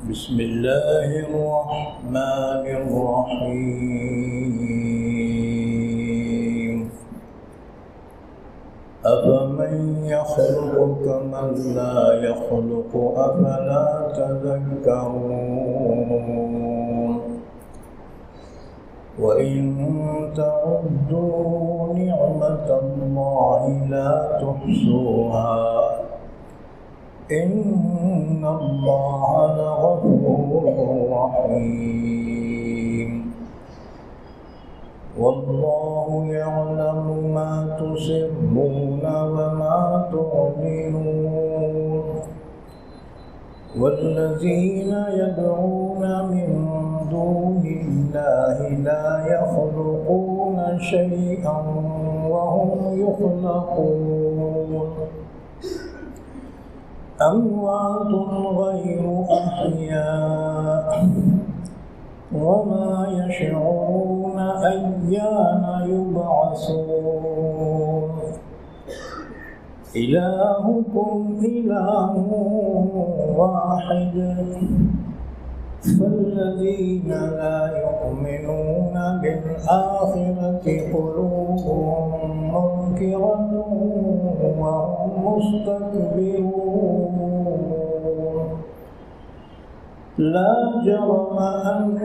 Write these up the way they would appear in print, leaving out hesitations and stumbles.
بسم الله الرحمن الرحيم أفمن يخلق كمن لا يخلق أفلا تذكرون وإن تعدوا نعمة الله لا تحصوها إن الله لغفور رحيم والله يعلم ما تسرون وما تعلنون والذين يدعون من دون الله لا يخلقون شيئا وهم يخلقون أموات غير أحياء وما يشعرون أيان يبعثون إلهكم إله واحد فالذين لا يؤمنون بالآخرة قلوبهم منكرة وهم مستكبرون لا جرم أن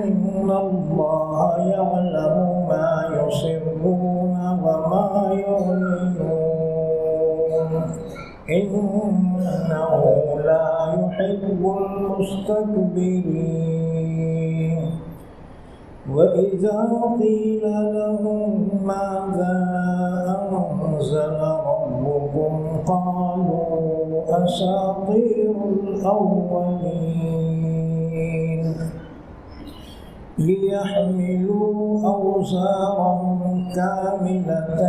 الله يعلم ما يسرون وما يعلنون إنه لا يحب المستكبرين وإذا قيل لهم ماذا أنزل ربكم قالوا أساطير الأولين ليحملوا أوزارهم كاملة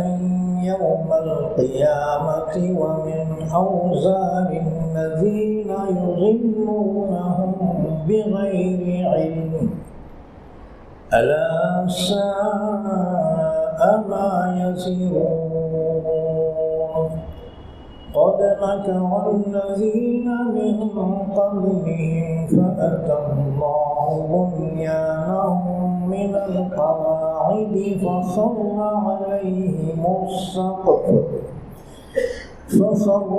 يوم القيامة ومن أوزار الذين يضلونهم بغير علم ألا ساء ما يزرون قد مكر الذين من قبلهم فأتى الله بنيانهم من القواعد فخر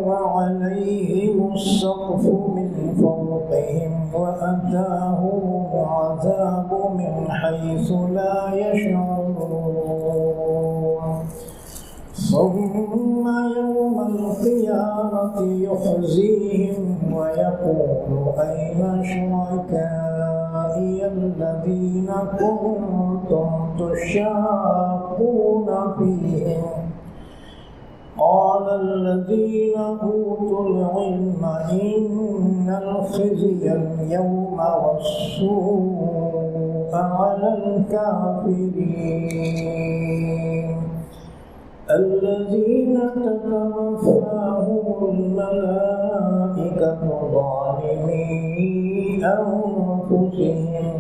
عليهم السقف من فوقهم وأتاهم العذاب من حيث لا يشعرون ثم يوم القيامة يخزيهم ويقول أين شركائي الذين كنتم تشاقون فيهم قال الذين أوتوا العلم إن الخزي اليوم والسوء على الكافرين الذين تتوفاهم الملائكة ظالمي أنفسهم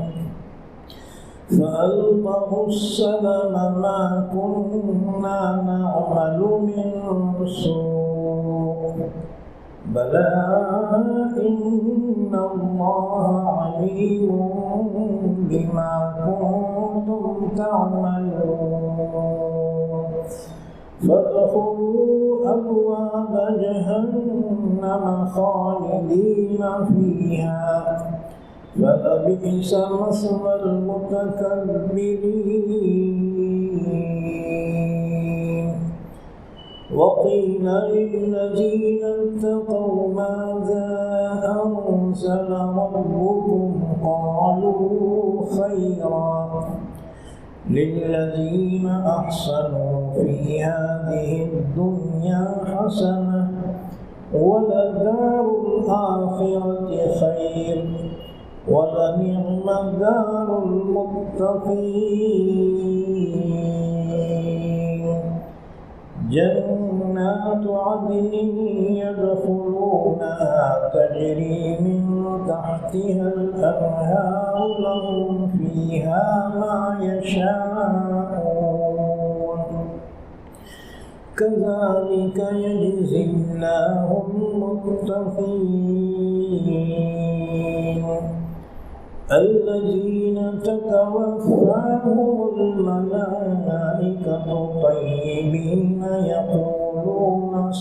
فألقوا السلم ما كنا نعمل من سوء بلى إن الله عليم بما كنتم تعملون فادخلوا أبواب جهنم خالدين فيها فلبئس مثوى المتكبرين وقيل للذين اتقوا ماذا أنزل ربكم قالوا خيرا للذين أحسنوا في هذه الدنيا حسنة ولدار الآخرة خير ولنعم دار المتقين جنات عدن يدخلونها تجري من تحتها الأنهار لهم فيها ما يشاءون كذلك يجزي الله المتقين الذين تتوفاهم الملائكة طيبين يقولون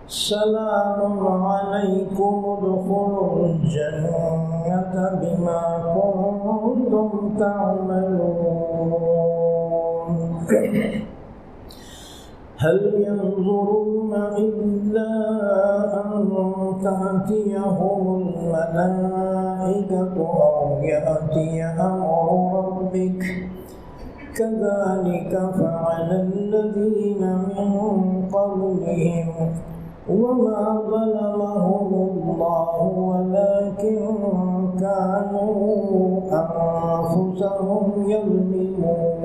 سلام عليكم ادخلوا الجنة بما كنتم تعملون هل ينظرون إلا أن تأتيهم الملائكة أو يأتي أمر ربك كذلك فعل الذين من قبلهم وما ظلمهم الله ولكن كانوا أنفسهم يظلمون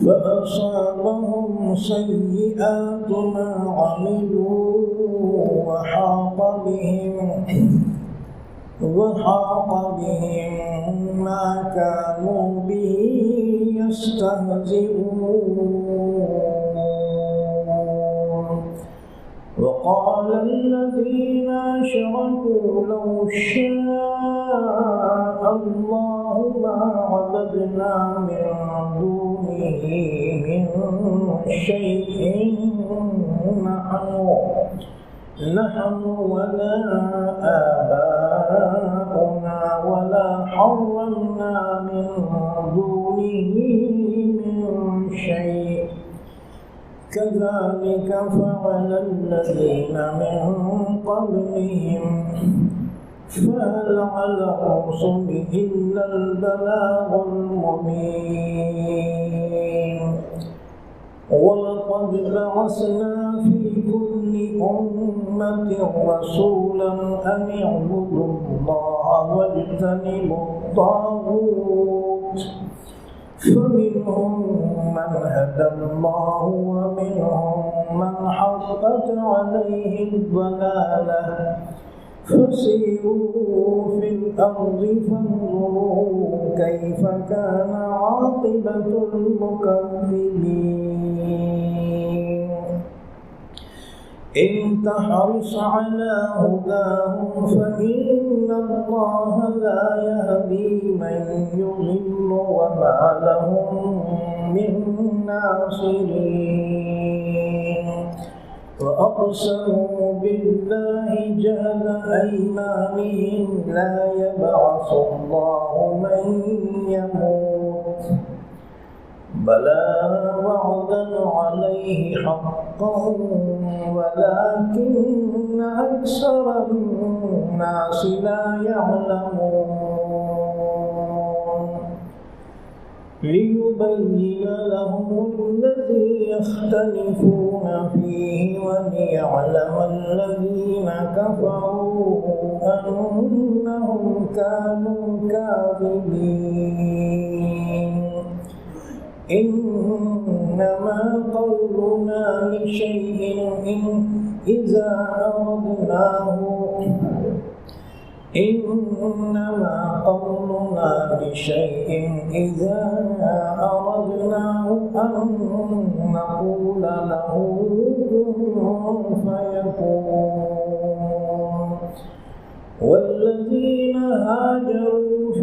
فأصابهم سيئات ما عملوا وحاق بهم ما كانوا به يستهزئون وقال الذين أشركوا لو شاء الله ما عبدنا من دونه من شيء نحن ولا آباؤنا ولا حرمنا من دونه من شيء كذلك فعل الذين من قبلهم فهل على الرسل إلا البلاغ المبين ولقد بعثنا في كل أمة رسولا أن اعبدوا الله واجتنبوا الطاغوت فمنهم من هدى الله ومنهم من حقت عليه الضلالة فسيروا في الأرض فانظروا كيف كان عاقبة المكذبين إن تحرص على هداهم فإن الله لا يهدي من يضل وما لهم من ناصرين وأقسموا بالله جهد أيمانهم لا يبعث الله من يموت بلى وعدا عليه حقا ولكن أكثر الناس لا يعلمون ليبين لهم الذي يختلفون فيه وليعلم الذين كفروا أنهم كانوا كاذبين إنما قولنا لشيء إذا أردناه أن نقول له كن فيكون والذين هاجروا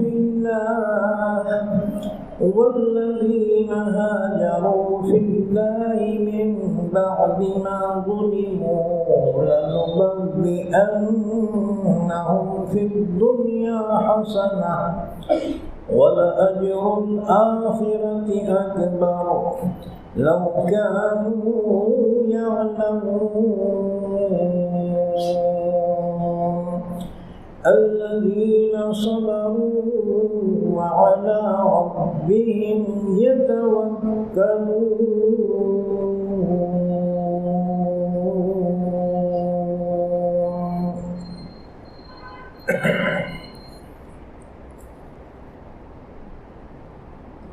في الله من بعد ما ظلموا لنبوئنهم في الدنيا حسنة ولأجر الآخرة أكبر لو كانوا يعلمون الذين صبروا وعلى ربهم يتوكلون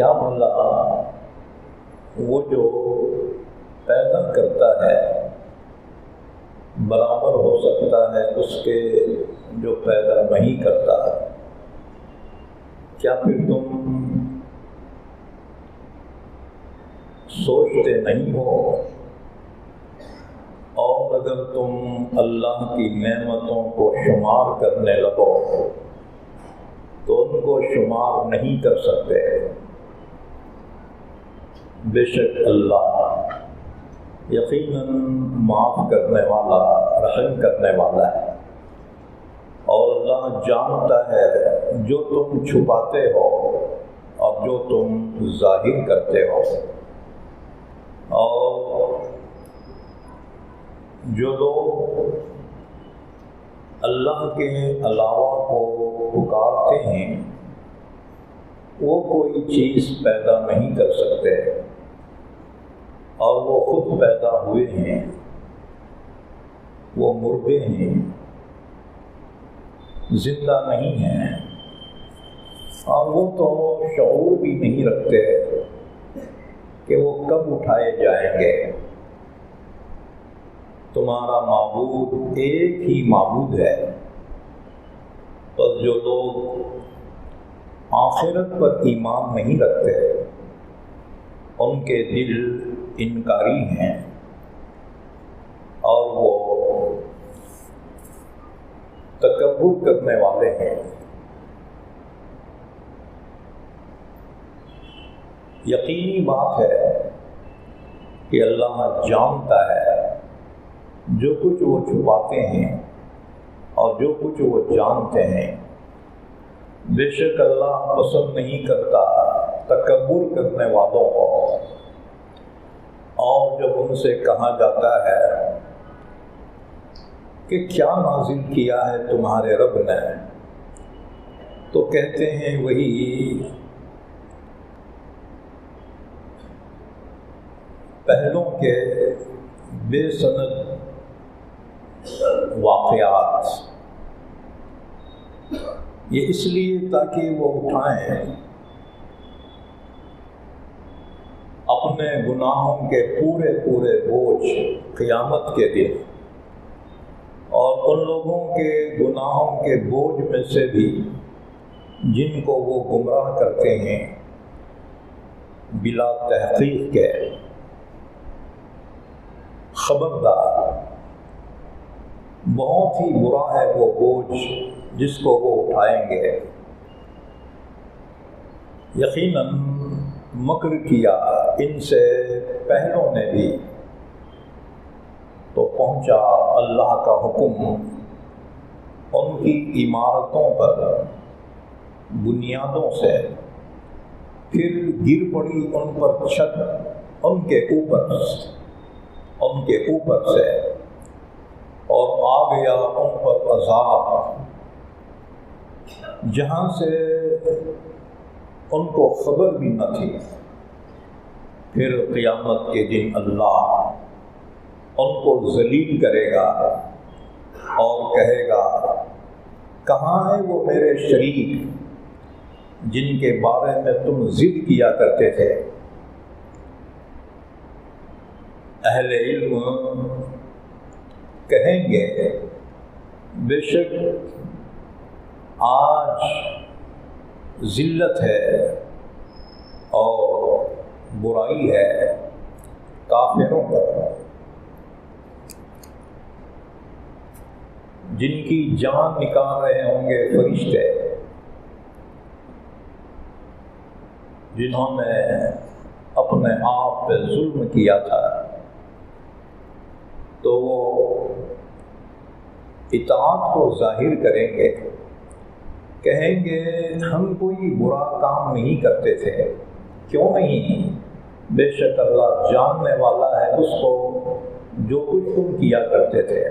کیا بھلا وہ جو پیدا کرتا ہے برابر ہو سکتا ہے اس کے جو پیدا نہیں کرتا؟ کیا پھر تم سوچتے نہیں ہو؟ اور اگر تم اللہ کی نعمتوں کو شمار کرنے لگو تو ان کو شمار نہیں کر سکتے۔ بے شک اللہ یقیناً معاف کرنے والا، رحم کرنے والا ہے، اور اللہ جانتا ہے جو تم چھپاتے ہو اور جو تم ظاہر کرتے ہو۔ اور جو لوگ اللہ کے علاوہ کو پکارتے ہیں وہ کوئی چیز پیدا نہیں کر سکتے، اور وہ خود پیدا ہوئے ہیں، وہ مردے ہیں، زندہ نہیں ہیں، اور وہ تو شعور بھی نہیں رکھتے کہ وہ کب اٹھائے جائیں گے۔ تمہارا معبود ایک ہی معبود ہے، بس جو لوگ آخرت پر ایمان نہیں رکھتے ان کے دل انکاری ہیں، اور وہ تکبر کرنے والے ہیں۔ یقینی بات ہے کہ اللہ جانتا ہے جو کچھ وہ چھپاتے ہیں اور جو کچھ وہ جانتے ہیں۔ بے شک اللہ پسند نہیں کرتا تکبر کرنے والوں کو۔ اور جب ان سے کہا جاتا ہے کہ کیا نازل کیا ہے تمہارے رب نے، تو کہتے ہیں وہی پہلوں کے بے سند واقعات، یہ اس لیے تاکہ وہ اٹھائیں اپنے گناہوں کے پورے بوجھ قیامت کے دن، اور ان لوگوں کے گناہوں کے بوجھ میں سے بھی جن کو وہ گمراہ کرتے ہیں بلا تحقیق کے۔ خبردار، بہت ہی برا ہے وہ بوجھ جس کو وہ اٹھائیں گے۔ یقیناً مکر کیا ان سے پہلوں نے بھی، تو پہنچا اللہ کا حکم ان کی عمارتوں پر بنیادوں سے، پھر گر پڑی ان پر چھت ان کے اوپر سے، اور آ گیا ان پر عذاب جہاں سے ان کو خبر بھی نہ تھی۔ پھر قیامت کے دن اللہ ان کو ذلیل کرے گا اور کہے گا کہاں ہے وہ میرے شریک جن کے بارے میں تم ضد کیا کرتے تھے؟ اہل علم کہیں گے بے شک آج ذلت ہے اور برائی ہے کافروں پر، جن کی جان نکال رہے ہوں گے فرشتے، جنہوں نے اپنے آپ پہ ظلم کیا تھا، تو وہ اطاعت کو ظاہر کریں گے، کہیں گے ہم کوئی برا کام نہیں کرتے تھے۔ کیوں نہیں؟ بے شک اللہ جاننے والا ہے اس کو جو کچھ تم کیا کرتے تھے۔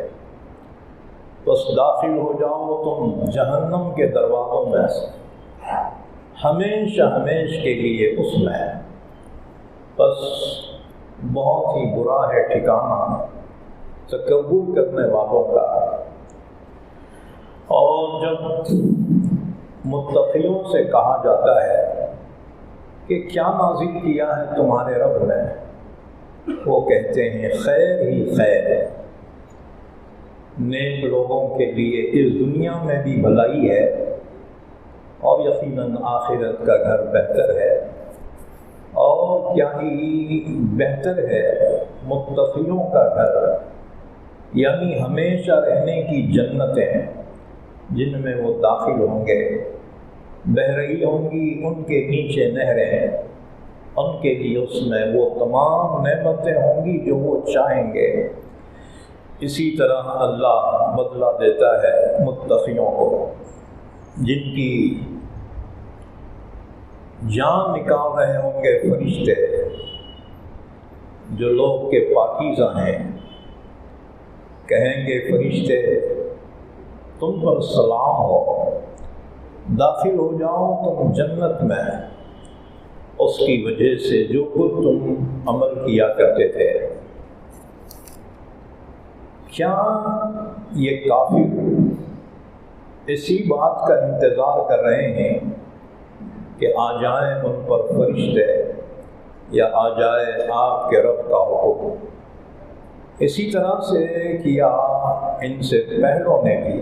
بس داخل ہو جاؤ تم جہنم کے دروازوں میں ہمیشہ کے لیے اس میں، بس بہت ہی برا ہے ٹھکانہ تکبر کرنے والوں کا۔ اور جب متقیوں سے کہا جاتا ہے کہ کیا نازل کیا ہے تمہارے رب نے؟ وہ کہتے ہیں خیر ہی خیر ہے، نیک لوگوں کے لیے اس دنیا میں بھی بھلائی ہے اور یقیناً آخرت کا گھر بہتر ہے، اور کیا ہی بہتر ہے متقیوں کا گھر، یعنی ہمیشہ رہنے کی جنتیں جن میں وہ داخل ہوں گے، بہہ رہی ہوں گی ان کے نیچے نہریں، ان کے لیے اس میں وہ تمام نعمتیں ہوں گی جو وہ چاہیں گے۔ اسی طرح اللہ بدلہ دیتا ہے متقیوں کو، جن کی جان نکال رہے ہوں گے فرشتے، جو لوگ کے پاکیزہ ہیں، کہیں گے فرشتے تم پر سلام ہو، داخل ہو جاؤ تم جنت میں، اس کی وجہ سے جو کچھ تم عمل کیا کرتے تھے۔ کیا یہ کافر اسی بات کا انتظار کر رہے ہیں کہ آ جائیں ان پر فرشتے یا آ جائے آپ کے رب کا حکم؟ اسی طرح سے کیا ان سے پہلوں نے بھی،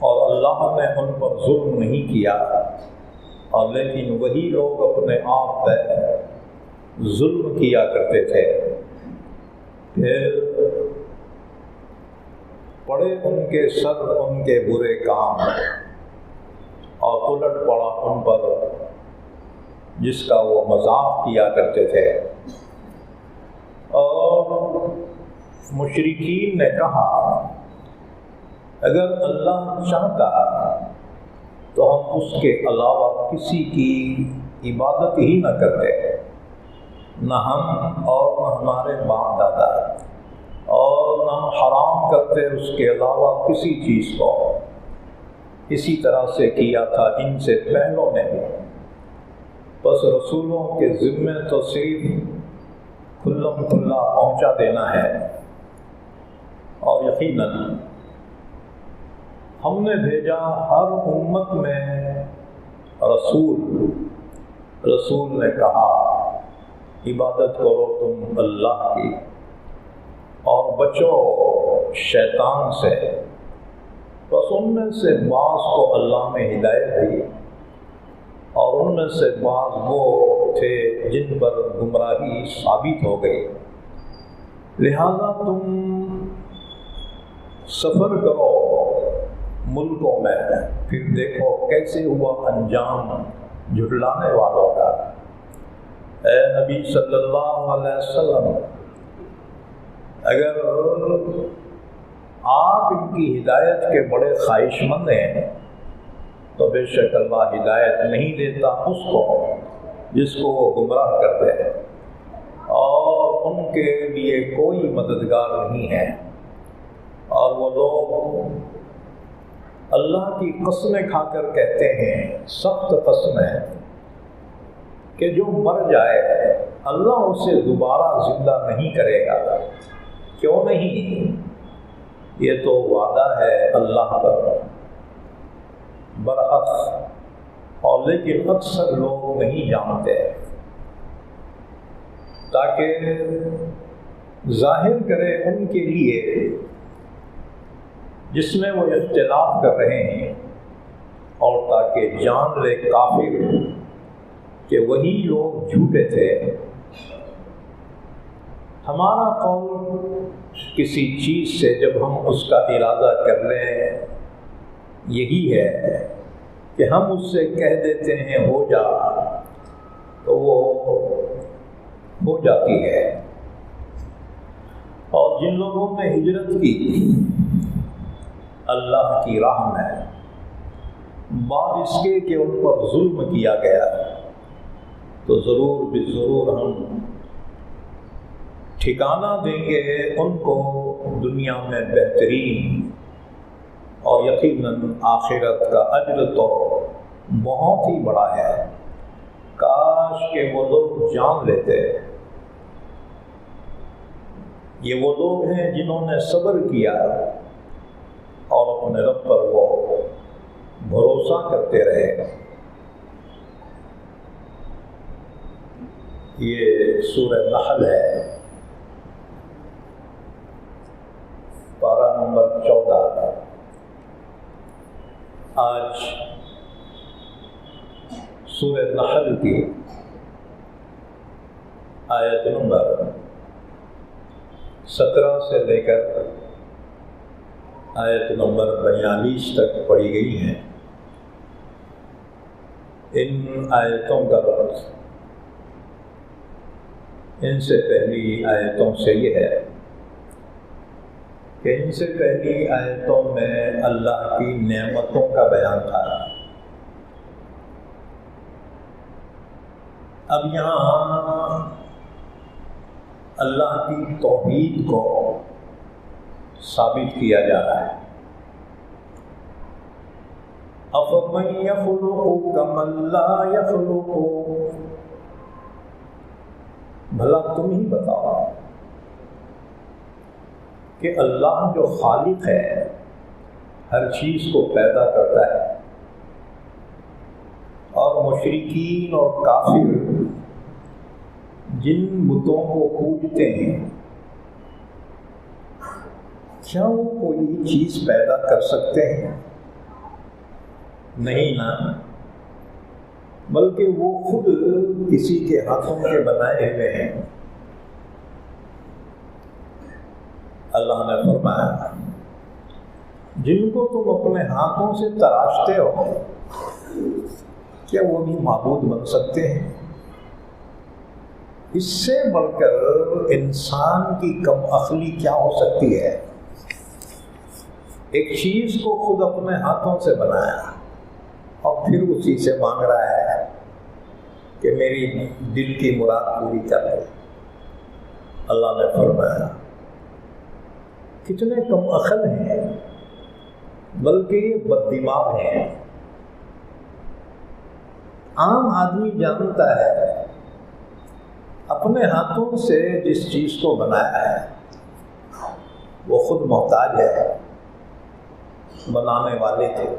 اور اللہ نے ان پر ظلم نہیں کیا، اور لیکن وہی لوگ اپنے آپ پہ ظلم کیا کرتے تھے۔ پھر پڑے ان کے سر ان کے برے کام، اور الٹ پڑا ان پر جس کا وہ مذاق کیا کرتے تھے۔ اور مشرکین نے کہا اگر اللہ چاہتا تو ہم اس کے علاوہ کسی کی عبادت ہی نہ کرتے، نہ ہم اور نہ ہمارے باپ دادا، اور نہ ہم حرام کرتے اس کے علاوہ کسی چیز کو۔ اسی طرح سے کیا تھا ان سے پہلوں نے بھی۔ بس رسولوں کے ذمے تو صرف کھلم کھلا پہنچا دینا ہے، اور یقیناً ہم نے بھیجا ہر امت میں رسول نے کہا عبادت کرو تم اللہ کی، اور بچو شیطان سے۔ بس ان میں سے بعض کو اللہ نے ہدایت دی، اور ان میں سے بعض وہ تھے جن پر گمراہی ثابت ہو گئی۔ لہذا تم سفر کرو ملکوں میں، پھر دیکھو کیسے ہوا انجام جھٹلانے والوں کا۔ اے نبی صلی اللہ علیہ وسلم، اگر آپ ان کی ہدایت کے بڑے خواہش مند ہیں تو بے شک اللہ ہدایت نہیں دیتا اس کو جس کو وہ گمراہ کرتے ہیں، اور ان کے لیے کوئی مددگار نہیں ہے۔ اور وہ لوگ اللہ کی قسمیں کھا کر کہتے ہیں، سخت قسمیں، کہ جو مر جائے اللہ اسے دوبارہ زندہ نہیں کرے گا۔ کیوں نہیں؟ یہ تو وعدہ ہے اللہ پر برحق، اور لیکن اکثر لوگ نہیں جانتے، تاکہ ظاہر کرے ان کے لیے جس میں وہ اختلاف کر رہے ہیں، اور تاکہ جان لے کافر کہ وہی لوگ جھوٹے تھے۔ ہمارا قول کسی چیز سے جب ہم اس کا ارادہ کر لیں یہی ہے کہ ہم اس سے کہہ دیتے ہیں ہو جا، تو وہ ہو جاتی ہے۔ اور جن لوگوں نے ہجرت کی اللہ کی راہ میں بعد اس کے کہ ان پر ظلم کیا گیا، تو ضرور بضرور ہم ٹھکانہ دیں گے ان کو دنیا میں بہترین، اور یقیناً آخرت کا اجر تو بہت ہی بڑا ہے۔ کاش کہ وہ لوگ جان لیتے۔ یہ وہ لوگ ہیں جنہوں نے صبر کیا اور اپنے رب پر وہ بھروسہ کرتے رہے۔ یہ سورہ نحل ہے، پارہ نمبر 14۔ آج سورہ نحل کی آیت نمبر 17 سے لے کر آیت نمبر 42 تک پڑھی گئی ہیں۔ ان آیتوں کا ربط ان سے پہلی آیتوں سے یہ ہے کہ ان سے پہلی آیتوں میں اللہ کی نعمتوں کا بیان تھا۔ اب یہاں اللہ کی توحید کو ثابت کیا جا رہا ہے۔ أَفَمَن يَخْلُقُ كَمَن لَّا يَخْلُقُ، بھلا تم ہی بتاؤ کہ اللہ جو خالق ہے، ہر چیز کو پیدا کرتا ہے، اور مشرکین اور کافر جن بتوں کو پوجتے ہیں، کیا وہ کوئی چیز پیدا کر سکتے ہیں؟ نہیں نا، بلکہ وہ خود کسی کے ہاتھوں کے بنائے ہوئے ہیں۔ اللہ نے فرمایا جن کو تم اپنے ہاتھوں سے تراشتے ہو، کیا وہ بھی معبود بن سکتے ہیں؟ اس سے بڑھ کر انسان کی کم عقلی کیا ہو سکتی ہے؟ ایک چیز کو خود اپنے ہاتھوں سے بنایا اور پھر اسی سے مانگ رہا ہے کہ میری دل کی مراد پوری کر دے۔ اللہ نے فرمایا کتنے کم عقل ہیں، بلکہ یہ بد دماغ ہیں۔ عام آدمی جانتا ہے اپنے ہاتھوں سے جس چیز کو بنایا ہے وہ خود محتاج ہے، بنانے والے تھے۔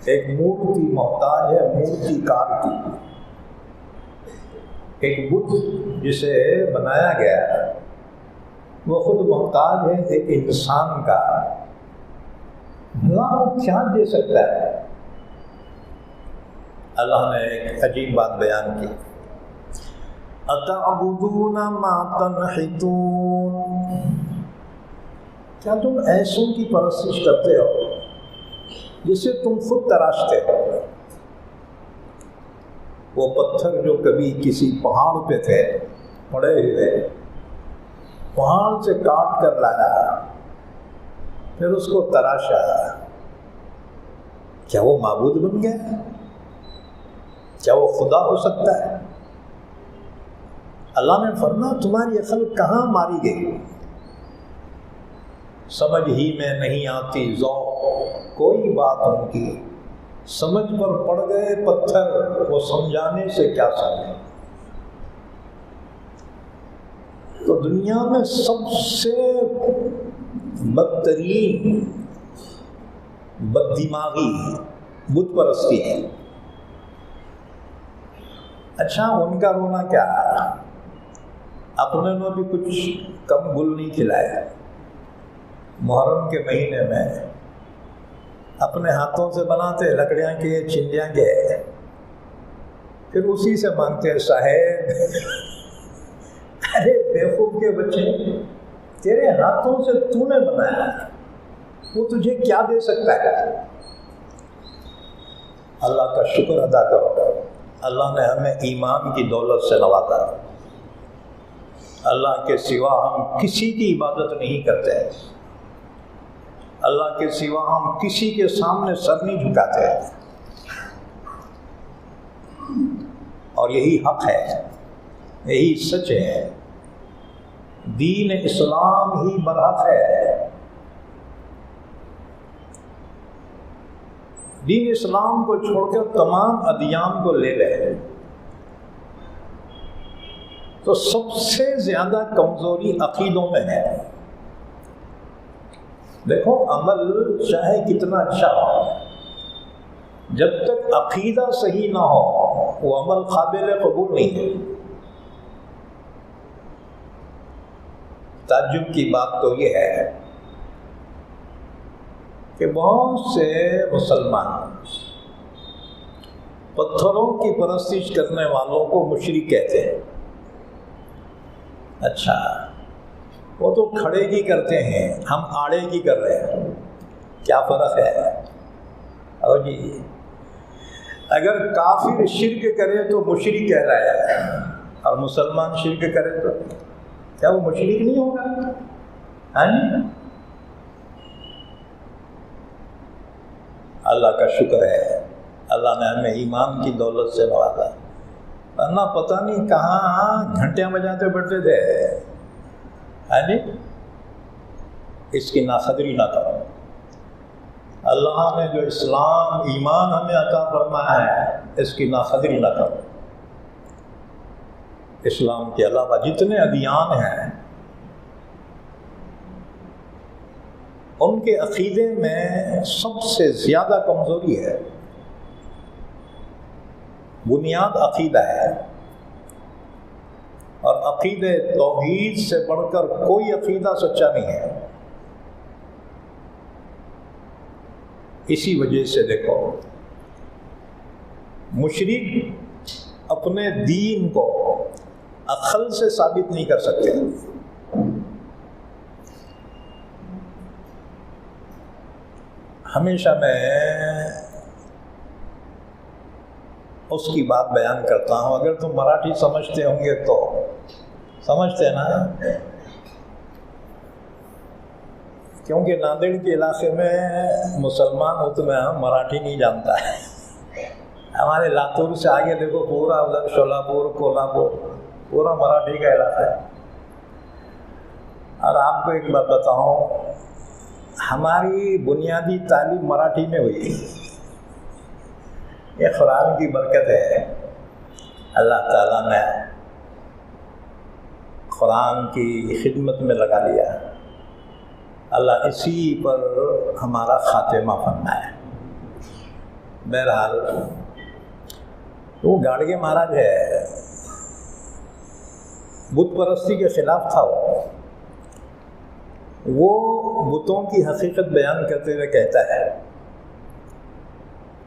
ایک مورتی محتاج ہے مورتی کار کی، ایک بت جسے بنایا گیا وہ خود محتاج ہے ایک انسان کا۔ بھلا وہ کیا دے سکتا ہے؟ اللہ نے ایک عجیب بات بیان کی، أَتَعْبُدُونَ مَا تَنْحِتُونَ، کیا تم ایسوں کی پرستش کرتے ہو جسے تم خود تراشتے ہو؟ وہ پتھر جو کبھی کسی پہاڑ پہ تھے پڑے ہوئے، پہاڑ سے کاٹ کر لایا، پھر اس کو تراشا، کیا وہ معبود بن گیا؟ کیا وہ خدا ہو سکتا ہے؟ اللہ نے فرمایا تمہاری عقل کہاں ماری گئی؟ سمجھ ہی میں نہیں آتی ذوق کوئی بات ان کی، سمجھ پر پڑ گئے پتھر، وہ سمجھانے سے کیا سمجھیں۔ تو دنیا میں سب سے بدترین بد دماغی بت پرستی ہے۔ اچھا ان کا رونا کیا ہے؟ اپنے نے بھی کچھ کم گل نہیں کھلائے۔ محرم کے مہینے میں اپنے ہاتھوں سے بناتے لکڑیاں کے چندیاں کے، پھر اسی سے مانگتے صاحب ارے بیوقوف کے بچے، تیرے ہاتھوں سے تو نے بنایا، وہ تجھے کیا دے سکتا ہے؟ اللہ کا شکر ادا کرو، اللہ نے ہمیں ایمان کی دولت سے نوازا۔ اللہ کے سوا ہم کسی کی عبادت نہیں کرتے، اللہ کے سوا ہم کسی کے سامنے سر نہیں جھکاتے، اور یہی حق ہے، یہی سچ ہے۔ دین اسلام ہی برحق ہے۔ دین اسلام کو چھوڑ کر تمام ادیان کو لے لے تو سب سے زیادہ کمزوری عقیدوں میں ہے۔ دیکھو عمل چاہے کتنا اچھا ہو، جب تک عقیدہ صحیح نہ ہو وہ عمل قابل قبول نہیں ہے۔ تعجب کی بات تو یہ ہے کہ بہت سے مسلمان پتھروں کی پرستش کرنے والوں کو مشرک کہتے ہیں۔ اچھا، وہ تو کھڑے کی کرتے ہیں، ہم آڑے کی کر رہے ہیں، کیا فرق ہے؟ اور جی اگر کافر شرک کرے تو مشرک کہہ رہا ہے، اور مسلمان شرک کرے تو کیا وہ مشرک نہیں ہوگا؟ ہاں جی، اللہ کا شکر ہے، اللہ نے ہمیں ایمان کی دولت سے نوازا، ورنہ پتہ نہیں کہاں گھنٹیاں بجاتے بیٹھتے تھے۔ ہاں جی، اس کی ناقدری نہ کرو۔ اللہ نے جو اسلام ایمان ہمیں عطا فرمایا ہے، اس کی ناقدری نہ کرو۔ اسلام کے علاوہ جتنے ادیان ہیں ان کے عقیدے میں سب سے زیادہ کمزوری ہے، بنیاد عقیدہ ہے، اور عقیدہ توحید سے بڑھ کر کوئی عقیدہ سچا نہیں ہے۔ اسی وجہ سے دیکھو، مشرک اپنے دین کو عقل سے ثابت نہیں کر سکتے۔ ہمیشہ میں اس کی بات بیان کرتا ہوں، اگر تم مراٹھی سمجھتے ہوں گے تو سمجھتے نا، کیونکہ ناندیڑ کے علاقے میں مسلمان اتنا مراٹھی نہیں جانتا ہے۔ ہمارے لاتور سے آگے دیکھو، پورا ادھر شولاپور، کولہاپور، پورا مراٹھی کا علاقہ ہے۔ اور آپ کو ایک بات بتاؤں، ہماری بنیادی تعلیم مراٹھی میں ہوئی۔ یہ قرآن کی برکت ہے، اللہ تعالیٰ نے قرآن کی خدمت میں لگا لیا، اللہ اسی پر ہمارا خاتمہ فرمائے۔ بہرحال وہ گاڑگے مہاراج ہے، بت پرستی کے خلاف تھا۔ وہ بتوں کی حقیقت بیان کرتے ہوئے کہتا ہے،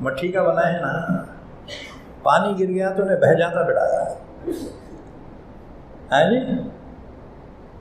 مٹی کا بنا ہے نا، پانی گر گیا تو انہیں بہہ جاتا بیٹا۔ ہے جی،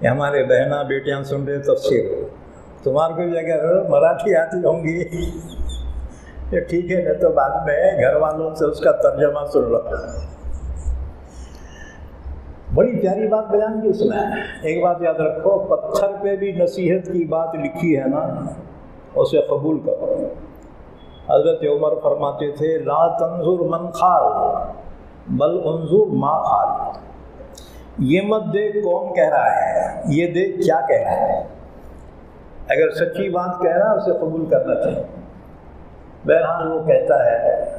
یہ ہمارے بہنا بیٹیاں سن رہے تفسیر، تمہارے کو بھی اگر مراٹھی آتی ہوں گی یہ ٹھیک ہے، نہیں تو بعد میں گھر والوں سے اس کا ترجمہ سن لو۔ بڑی پیاری بات بیان کی اس نے۔ ایک بات یاد رکھو، پتھر پہ بھی نصیحت کی بات لکھی ہے نا، اسے قبول کرو۔ حضرت عمر فرماتے تھے، لا تنظر من قال بل انظر ما قال۔ یہ مت دیکھ کون کہہ رہا ہے، یہ دیکھ کیا کہہ رہا ہے۔ اگر سچی بات کہہ رہا ہے اسے قبول کرنا چاہیے۔ بہرحال وہ کہتا ہے،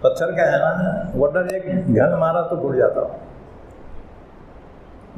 پتھر کا ہے نا، وڈر ایک گھن مارا تو ٹوٹ جاتا۔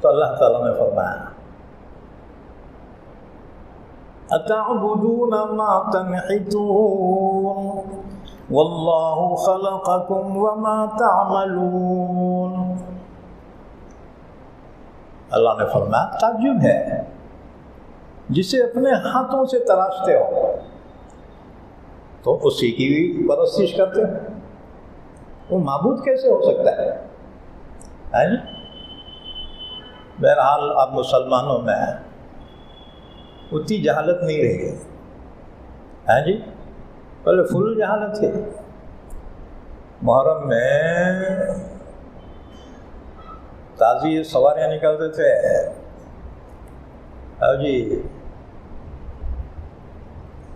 تو اللہ تعالیٰ نے فرمایا، أَتَعْبُدُونَ مَا تَنْحِتُونَ وَاللَّهُ خَلَقَكُمْ وَمَا تَعْمَلُونَ۔ اللہ نے فرمایا، تعجب ہے جسے اپنے ہاتھوں سے تراشتے ہو تو اسی کی بھی پرستش کرتے ہو، وہ معبود کیسے ہو سکتا ہے؟ ہے جی. بہرحال اب مسلمانوں میں اتنی جہالت نہیں رہی ہے جی. پہلے فل جہالت تھی. محرم میں تازی سواریاں نکلتے تھے جی.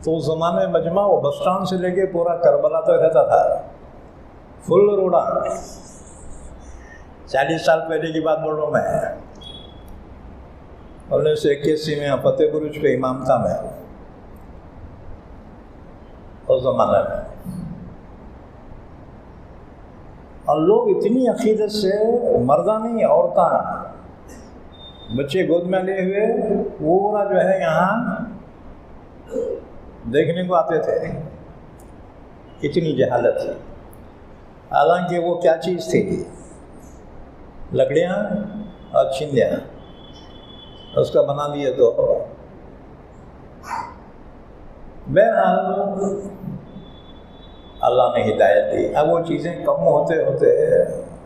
تو اس زمانے مجمع وہ بس اسٹینڈ سے لے کے پورا کربلا تک رہتا تھا. فل روڈا. 40 سال پہلے کی بات بول رہا ہوں میں. 1981 میں فتح برج پہ امام تھا میں اس زمانے میں. اور لوگ اتنی عقیدت سے مردہ نہیں عورتیں بچے گود میں لیے ہوئے پورا جو ہے یہاں دیکھنے کو آتے تھے. اتنی جہالت تھی. حالانکہ وہ کیا چیز تھی؟ لکڑیاں اور چھندیاں اس کا بنا دیے تو. بہرحال اللہ نے ہدایت دی. اب وہ چیزیں کم ہوتے ہوتے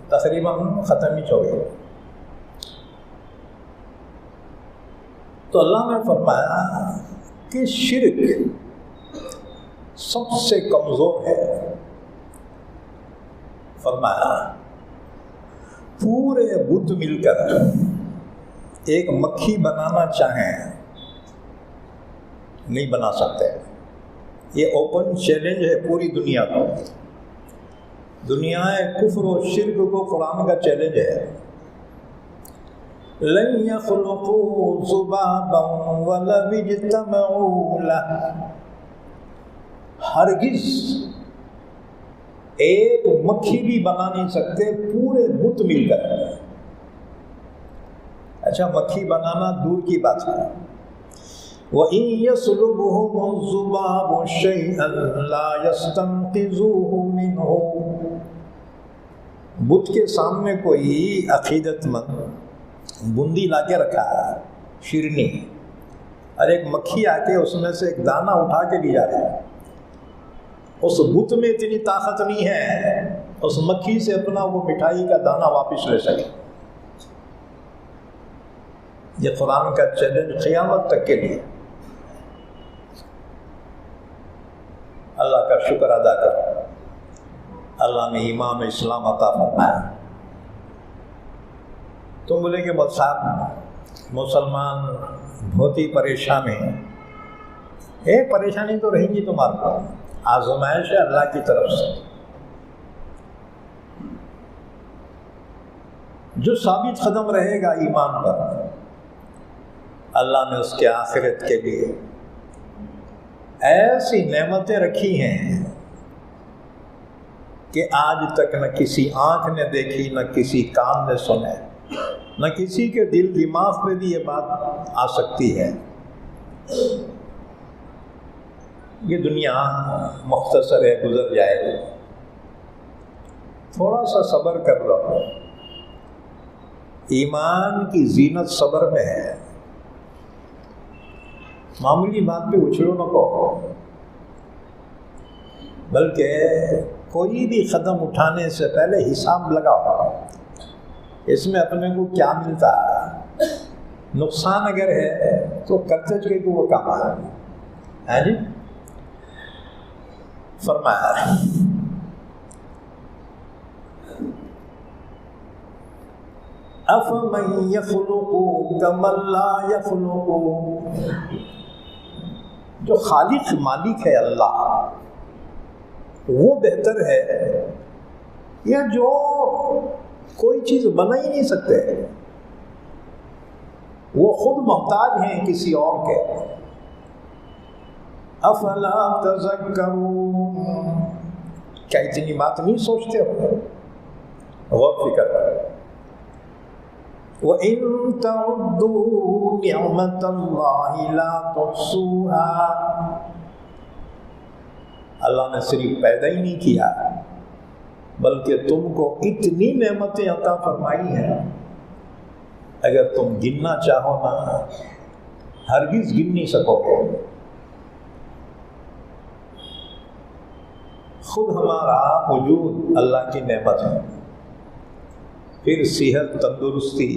تقریباً ختم ہی ہو گئی. تو اللہ نے فرمایا کہ شرک سب سے کمزور ہے. فرمایا پورے بت مل کر ایک مکھی بنانا چاہیں نہیں بنا سکتے. یہ اوپن چیلنج ہے پوری دنیا کو. دنیا کفر و شرک کو قرآن کا چیلنج ہے. لن يخلقوا ذبابا ولو اجتمعوا له. ہرگز ایک مکھی بھی بنا نہیں سکتے پورے بت مل کر. اچھا مکھی بنانا دور کی بات ہے. وَإِن يَسْلُبْهُمُ الذُّبَابُ شَيْئًا لَا يَسْتَنقِذُوهُ مِنْهُ. بت کے سامنے کوئی عقیدت مند بندی لا کے رکھا ہے شیرنی, اور ایک مکھی آ کے اس میں سے ایک دانہ اٹھا کے لے جا رہا ہے. اس بت میں اتنی طاقت نہیں ہے اس مکھی سے اپنا وہ مٹھائی کا دانہ واپس لے سکے. یہ قرآن کا چیلنج قیامت تک کے لیے. اللہ کا شکر ادا کرو, اللہ نے ایمان اسلام عطا فرمایا. تم بولے کہ بس صاحب مسلمان بہت ہی پریشان ہیں. ایک پریشانی تو رہیں گی تمہارے کو, آزمائش ہے اللہ کی طرف سے. جو ثابت قدم رہے گا ایمان پر, اللہ نے اس کے آخرت کے لیے ایسی نعمتیں رکھی ہیں کہ آج تک نہ کسی آنکھ نے دیکھی, نہ کسی کان نے سنے, نہ کسی کے دل دماغ پہ بھی یہ بات آ سکتی ہے. یہ دنیا مختصر ہے, گزر جائے گی. تھوڑا سا صبر کر لو. ایمان کی زینت صبر میں ہے. معمولی بات پہ اچھلو نہ کہو, بلکہ کوئی بھی قدم اٹھانے سے پہلے حساب لگاؤ اس میں اپنے کو کیا ملتا ہے. نقصان اگر ہے تو کرتے چلے کو وہ کام ہے جی. فرمایا افمن یخلق کمن لا یخلق. جو خالق مالک ہے اللہ وہ بہتر ہے یا جو کوئی چیز بنا ہی نہیں سکتے, وہ خود محتاج ہیں کسی اور کے. افلا تذکرون. کیا اتنی بات نہیں سوچتے ہو؟ غور فکر کرو. وَإِن تَعُدُّوا نِعْمَةَ اللَّهِ لَا تُحْصُوهَا. اللہ نے صرف پیدا ہی نہیں کیا بلکہ تم کو اتنی نعمتیں عطا فرمائی ہیں, اگر تم گننا چاہو نا ہرگز گن نہیں سکو گے. خود ہمارا وجود اللہ کی نعمت ہے. پھر صحت تندرستی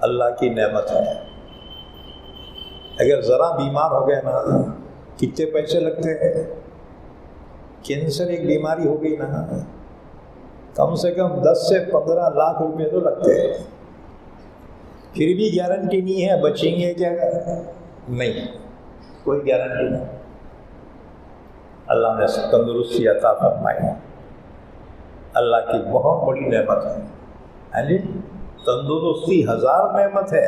اللہ کی نعمت ہے. اگر ذرا بیمار ہو گئے نا کتنے پیسے لگتے ہیں. کینسر ایک بیماری ہو گئی نا کم سے کم 10 سے 15 لاکھ روپے تو لگتے ہیں. پھر بھی گارنٹی نہیں ہے بچیں گے کیا, نہیں, کوئی گارنٹی نہیں. اللہ نے تندرستی عطا فرمائی, اللہ کی بہت بڑی نعمت ہے. ہاں جی, تندرستی 1000 نعمت ہے.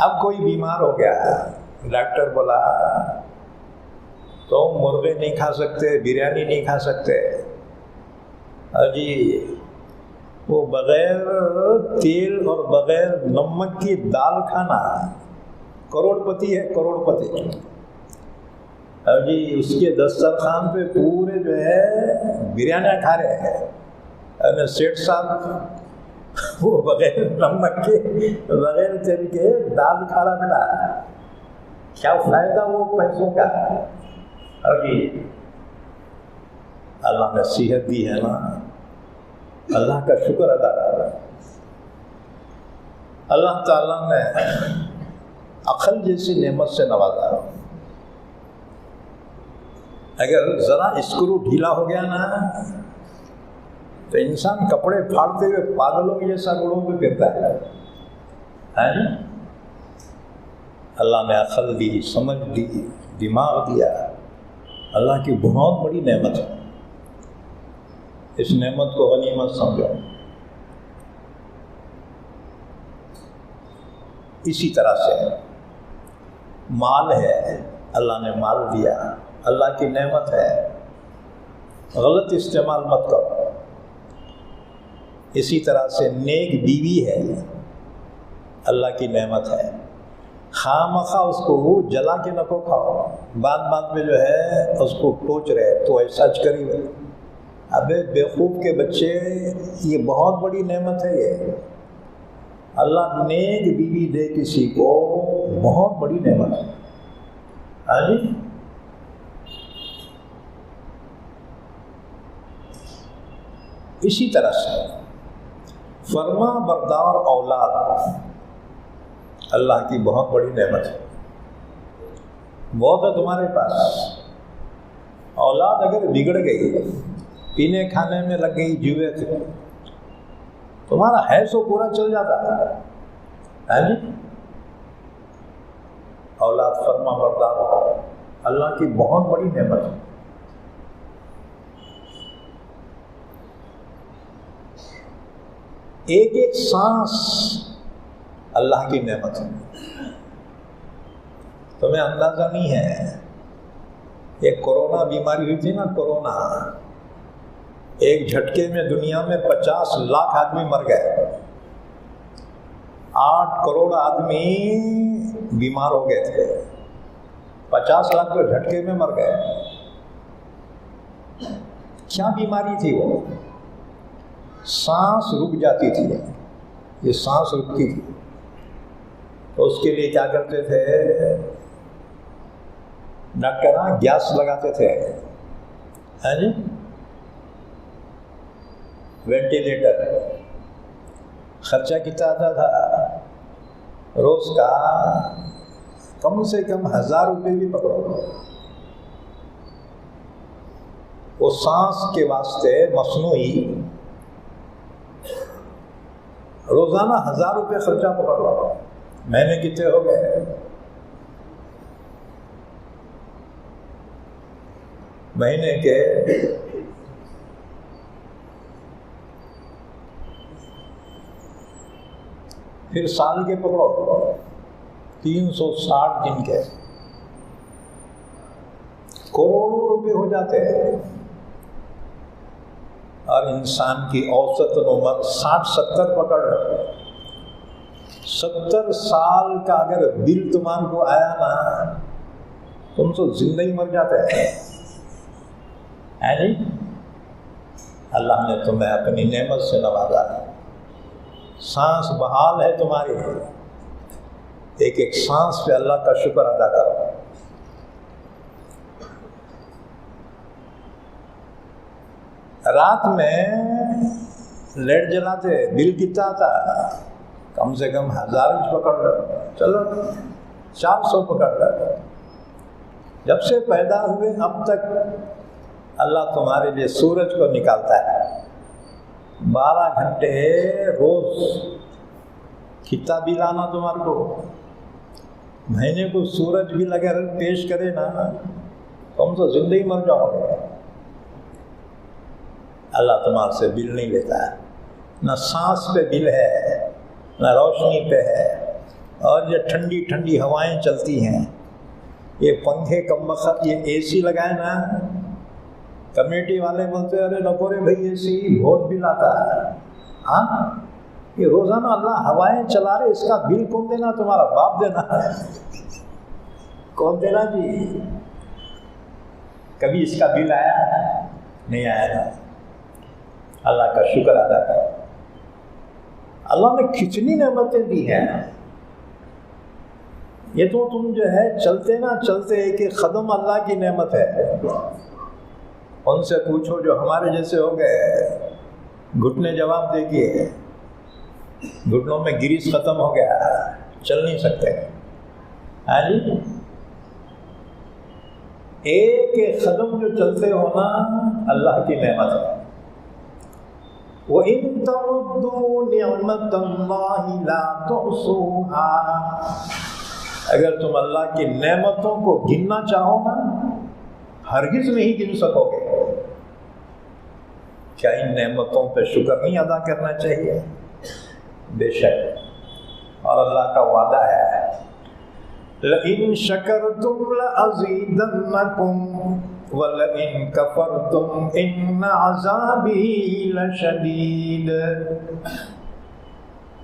اب کوئی بیمار ہو گیا, ڈاکٹر بولا تو مرغے نہیں کھا سکتے, بریانی نہیں کھا سکتے. جی وہ بغیر تیل اور بغیر نمک کی دال کھانا, کروڑ پتی ہے, کروڑ پتی. جی اس کے دسترخوان پہ پورے جو ہے بریانیاں کھا رہے ہیں. سیٹھ صاحب وہ بغیر نمک کے بغیر تیل کے دال کھا رہا ملا, کیا فائدہ وہ پیسوں کا. ابھی اللہ نے صحت دی ہے نا, اللہ کا شکر ادا کر. اللہ تعالیٰ نے عقل جیسی نعمت سے نوازا. اگر ذرا اسکرو ڈھیلا ہو گیا نا تو انسان کپڑے پھاڑتے ہوئے پاگلوں کے جیسا روڈوں پہ پھرتا ہے. اللہ نے عقل دی, سمجھ دی, دماغ دیا. اللہ کی بہت بڑی نعمت ہے. اس نعمت کو غنیمت سمجھو. اسی طرح سے مال ہے, اللہ نے مال دیا, اللہ کی نعمت ہے, غلط استعمال مت کرو. اسی طرح سے نیک بیوی ہے, اللہ کی نعمت ہے. خواہ مخواہ اس کو جلا کے نہ کو کھاؤ, بعد میں جو ہے اس کو ٹوچ رہے تو ایسا کری ہوئے. ابے بیوقوف کے بچے, یہ بہت بڑی نعمت ہے. یہ اللہ نیک بیوی دے کسی کو, بہت بڑی نعمت ہے. ہاں جی, اسی طرح سے فرما بردار اولاد اللہ کی بہت بڑی نعمت ہے. بہت ہے تمہارے پاس اولاد, اگر بگڑ گئی, پینے کھانے میں لگ گئی, جوئے سے, تمہارا حیث و پورا چل جاتا ہے. ہاں جی, اولاد فرما بردار ہو, اللہ کی بہت بڑی نعمت ہے. ایک ایک سانس اللہ کی نعمت ہے. تمہیں اندازہ نہیں ہے, ایک کورونا بیماری ہوئی تھی نا, کورونا, ایک جھٹکے میں دنیا میں 50 لاکھ آدمی مر گئے. 8 کروڑ آدمی بیمار ہو گئے تھے. 50 لاکھ تو جھٹکے میں مر گئے. کیا بیماری تھی وہ؟ سانس رک جاتی تھی. یہ سانس رکتی تھی تو اس کے لیے کیا کرتے تھے ڈاکٹر؟ گیس لگاتے تھے. ہاں جی, وینٹیلیٹر. خرچہ کتنا آتا تھا روز کا؟ کم سے کم 1000 روپے بھی پکڑو. وہ سانس کے واسطے مصنوعی روزانہ 1000 روپے خرچہ پکڑ لو. مہینے کتنے ہو گئے؟ مہینے کے پھر سال کے پکڑو 360 دن کے, کروڑوں روپے ہو جاتے ہیں. اور انسان کی اوسط عمر 60-70 پکڑ رہے. 70 سال کا اگر بل تمہارے کو آیا نا, تم تو زندہ ہی مر جاتے ہیں. نہیں, اللہ نے تمہیں اپنی نعمت سے نوازا. سانس بحال ہے تمہاری, ایک ایک سانس پہ اللہ کا شکر ادا کرو. رات میں لیٹ جلاتے، بل کتنا آتا؟ کم سے کم 1000 پکڑ لو، چلو 400 پکڑ لو۔ جب سے پیدا ہوئے اب تک اللہ تمہارے لیے سورج کو نکالتا ہے، 12 گھنٹے روز۔ کتنا بل آنا تمہارے کو؟ مہینے کو سورج بل اگر پیش کرے نا، تم تو زندگی مر جاؤ گے۔ اللہ تمہارے سے بل نہیں لیتا ہے، نہ سانس پہ بل ہے، نہ روشنی پہ ہے۔ اور یہ ٹھنڈی ٹھنڈی ہوائیں چلتی ہیں، یہ پنکھے کم وقت یہ اے سی لگائے نا، کمیٹی والے بولتے ارے نکو رے بھائی اے سی بہت بل آتا ہے۔ ہاں، یہ روزانہ اللہ ہوائیں چلا رہے، اس کا بل کون دینا؟ تمہارا باپ دینا ہے۔ کون دینا جی؟ کبھی اس کا بل آیا؟ نہیں آیا نا۔ اللہ کا شکر ادا کرو۔ اللہ نے کتنی نعمتیں دی ہیں۔ یہ تو تم جو ہے چلتے نا چلتے ایک ایک قدم اللہ کی نعمت ہے۔ ان سے پوچھو جو ہمارے جیسے ہو گئے، گھٹنے جواب دے گئے، گھٹنوں میں گریس ختم ہو گیا، چل نہیں سکتے۔ ہاں جی، ایک ایک قدم جو چلتے ہو نا، اللہ کی نعمت ہے۔ وَإِن تَعُدُّوا نِعْمَةَ اللَّهِ لَا تُحْصُوهَا، اگر تم اللہ کی نعمتوں کو گننا چاہو نا، ہرگز نہیں گن سکو گے۔ کیا ان نعمتوں پہ شکر نہیں ادا کرنا چاہیے؟ بے شک، اور اللہ کا وعدہ ہے لَإِن شَكَرْتُمْ لَأَزِيدَنَّكُمْ وَلَئِن كَفَرْتُمْ إِنَّ عَذَابِي لَشَدِيدٌ۔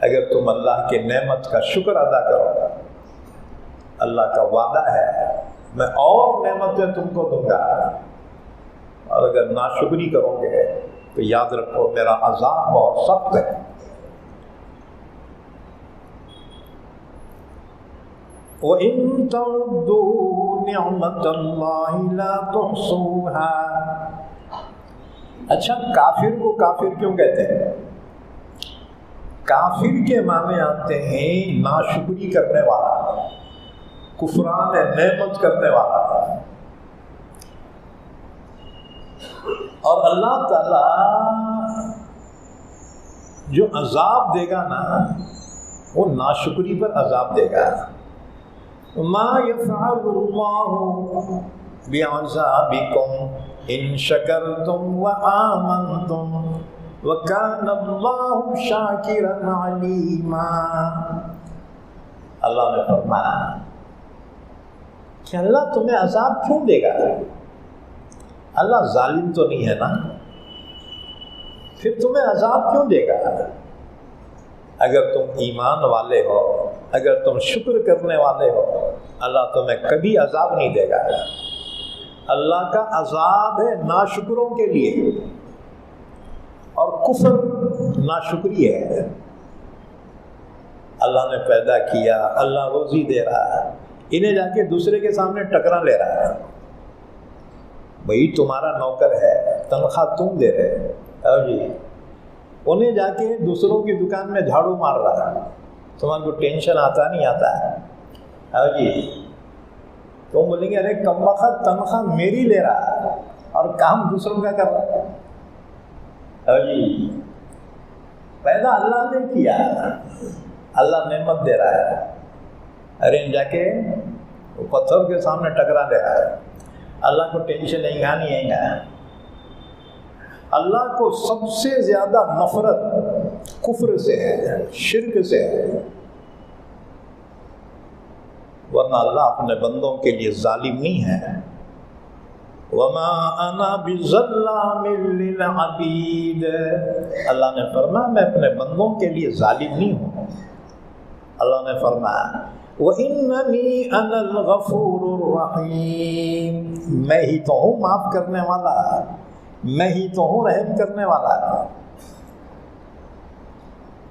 اگر تم اللہ کی نعمت کا شکر ادا کرو، اللہ کا وعدہ ہے میں اور نعمتیں تم کو دوں گا، اور اگر ناشکری کرو گے تو یاد رکھو میرا عذاب بہت سخت ہے۔ وَإِن تَعُدُّوا نِعْمَةَ اللَّهِ لَا تُحْصُوهَا۔ اچھا، کافر کو کافر کیوں کہتے ہیں؟ کافر کے معنی آتے ہیں ناشکری کرنے والا، کفران نعمت کرنے والا۔ اور اللہ تعالی جو عذاب دے گا نا، وہ ناشکری پر عذاب دے گا۔ ما يفعل الله بعذابكم ان شكرتم وآمنتم وكان الله شاكرا عليما۔ اللہ نے فرمایا کہ اللہ تمہیں عذاب کیوں دے گا؟ اللہ ظالم تو نہیں ہے نا، پھر تمہیں عذاب کیوں دے گا؟ اگر تم ایمان والے ہو، اگر تم شکر کرنے والے ہو، اللہ تمہیں کبھی عذاب نہیں دے گا۔ اللہ کا عذاب ہے ناشکروں کے لیے، اور کفر ناشکری ہے۔ اللہ نے پیدا کیا، اللہ روزی دے رہا ہے، انہیں جا کے دوسرے کے سامنے ٹکرا لے رہا ہے۔ وہی تمہارا نوکر ہے، تنخواہ تم دے رہے ہو جی، انہیں جا کے دوسروں کی دکان میں جھاڑو مار رہا ہے، تمہارے کو ٹینشن آتا نہیں آتا ہے جی؟ تم بولیں گے ارے کم وقت تنخواہ میری لے رہا ہے اور کام دوسروں کا کر رہا ہے جی۔ پیدا اللہ نے کیا، اللہ نعمت دے رہا ہے، ارے جا کے پتھر کے سامنے ٹکرا دے رہا ہے۔ اللہ کو ٹینشن نہیں گا نہیں آئیں گا۔ اللہ کو سب سے زیادہ نفرت کفر سے ہے، شرک سے ہے، ورنہ اللہ اپنے بندوں کے لیے ظالم نہیں ہے۔ وَمَا أَنَا بِظَلَّامٍ لِّلْعَبِيدِ، اللہ نے فرمایا میں اپنے بندوں کے لیے ظالم نہیں ہوں۔ اللہ نے فرمایا وَإِنَّنِي أَنَا الْغَفُورُ الرَّحِيمُ، میں ہی تو ہوں معاف کرنے والا، میں ہی تو ہوں رحم کرنے والا۔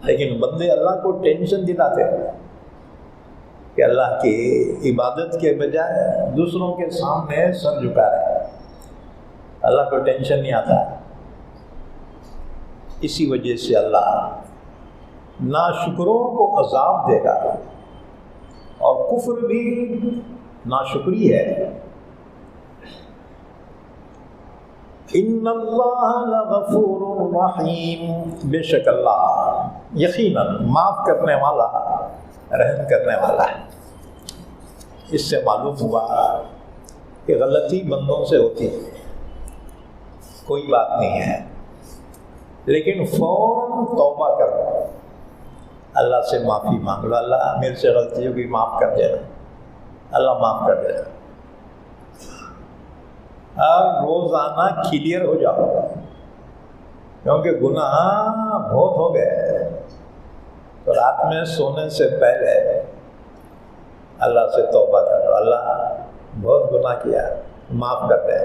لیکن بندے اللہ کو ٹینشن دلاتے ہیں کہ اللہ کی عبادت کے بجائے دوسروں کے سامنے سر جھکا رہے ہیں۔ اللہ کو ٹینشن نہیں آتا، اسی وجہ سے اللہ ناشکروں کو عذاب دے گا، اور کفر بھی ناشکری ہے۔ ان اللہ لغفور رحیم، بے شک اللہ یقیناً معاف کرنے والا، رحم کرنے والا ہے۔ اس سے معلوم ہوا کہ غلطی بندوں سے ہوتی ہے، کوئی بات نہیں ہے، لیکن فوراً توبہ کرو، اللہ سے معافی مانگ لو، اللہ میرے سے غلطیوں کی معاف کر دینا، اللہ معاف کر دینا۔ اور روزانہ کلیئر ہو جاؤ، کیونکہ گناہ بہت ہو گئے، تو رات میں سونے سے پہلے اللہ سے توبہ کرو، اللہ بہت گناہ کیا، معاف کر دے،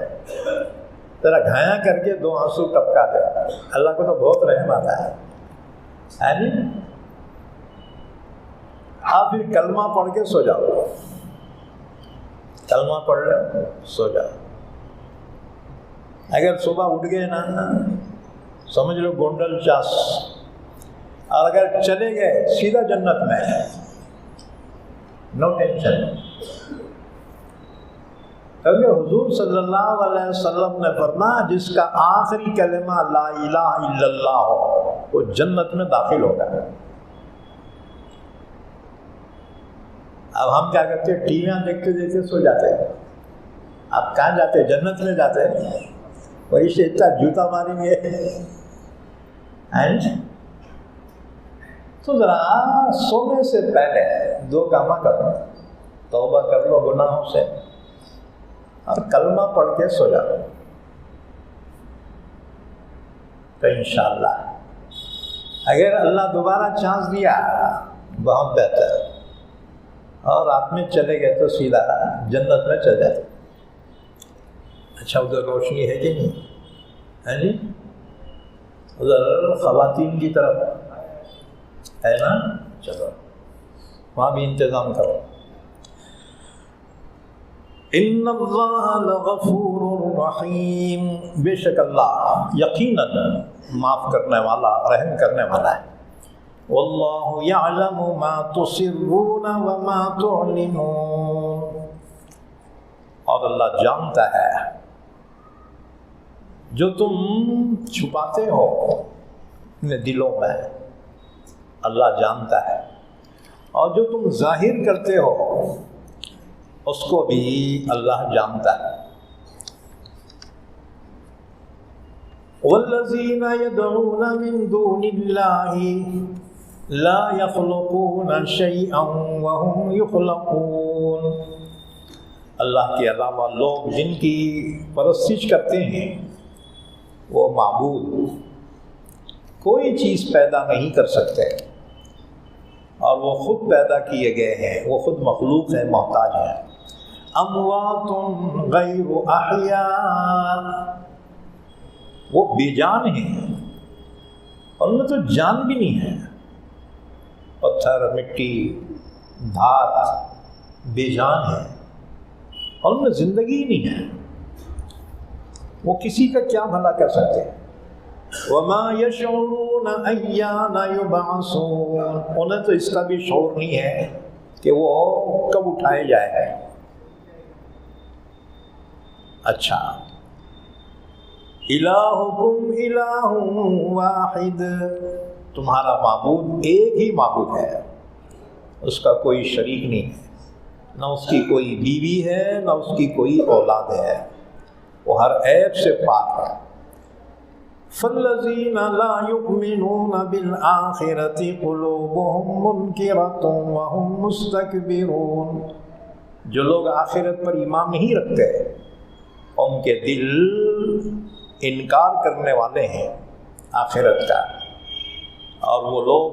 ذرا گھایا کر کے 2 آنسو ٹپکا دے، اللہ کو تو بہت رحم آتا ہے نہیں؟ آپ پھر کلمہ پڑھ کے سو جاؤ، کلمہ پڑھ لو سو جاؤ۔ اگر صبح اٹھ گئے نا، سمجھ لو گونڈل چاس، اور اگر چلے گئے سیدھا جنت میں، نو ٹینشن۔ کیونکہ حضور صلی اللہ علیہ وسلم نے فرمایا جس کا آخری کلمہ لا الہ الا اللہ ہو وہ جنت میں داخل ہوگا۔ اب ہم کیا کرتے ہیں، ٹی ویاں دیکھتے دیکھتے سو جاتے ہیں۔ آپ کہاں جاتے ہیں؟ جنت میں جاتے ہیں، وہی سے اتنا جوتا ماریں گے۔ تو ذرا سونے سے پہلے 2 کام کرو، توبہ کر لو گناہوں سے، اور کلمہ پڑھ کے سو جاؤ، تو انشاءاللہ اگر اللہ دوبارہ چانس دیا بہت بہتر، اور رات میں چلے گئے تو سیدھا جنت میں چل جاتے۔ اچھا ادھر روشنی ہے کہ نہیں ہے جی؟ ادھر خواتین کی طرف ہے نا، چلو وہاں بھی انتظام کرو۔ ان اللہ لغفور رحیم، بے شک اللہ یقیناً معاف کرنے والا، رحم کرنے والا ہے۔ واللہ یعلم ما تسرون وما تعلنون، اور اللہ جانتا ہے جو تم چھپاتے ہو اپنے دلوں میں، اللہ جانتا ہے، اور جو تم ظاہر کرتے ہو اس کو بھی اللہ جانتا ہے۔ والذین یدعون من دون اللہ لا یخلقون شیئا وهم یخلقون، اللہ کے علاوہ لوگ جن کی پرستش کرتے ہیں وہ معبود کوئی چیز پیدا نہیں کر سکتے، اور وہ خود پیدا کیے گئے ہیں، وہ خود مخلوق ہیں، محتاج ہیں۔ اموات غیر احیاء، وہ بے جان ہیں، ان میں تو جان بھی نہیں ہے، پتھر، مٹی، دھات بے جان ہے، اور ان میں زندگی نہیں ہے، وہ کسی کا کیا بھلا کر سکتے ہیں۔ وما یشعرون ایان یبعثون، انہیں تو اس کا بھی شعور نہیں ہے کہ وہ کب اٹھائے جائے ہیں۔ اچھا، الہکم الہ واحد، تمہارا معبود ایک ہی معبود ہے، اس کا کوئی شریک نہیں ہے، نہ اس کی کوئی بیوی ہے نہ اس کی کوئی اولاد ہے، وہ ہر عیب سے پاک ہے۔ فالذین لا یؤمنون بالآخرۃ قلوبهم منکرۃ وهم مستکبرون، جو لوگ آخرت پر ایمان نہیں رکھتے ان کے دل انکار کرنے والے ہیں آخرت کا، اور وہ لوگ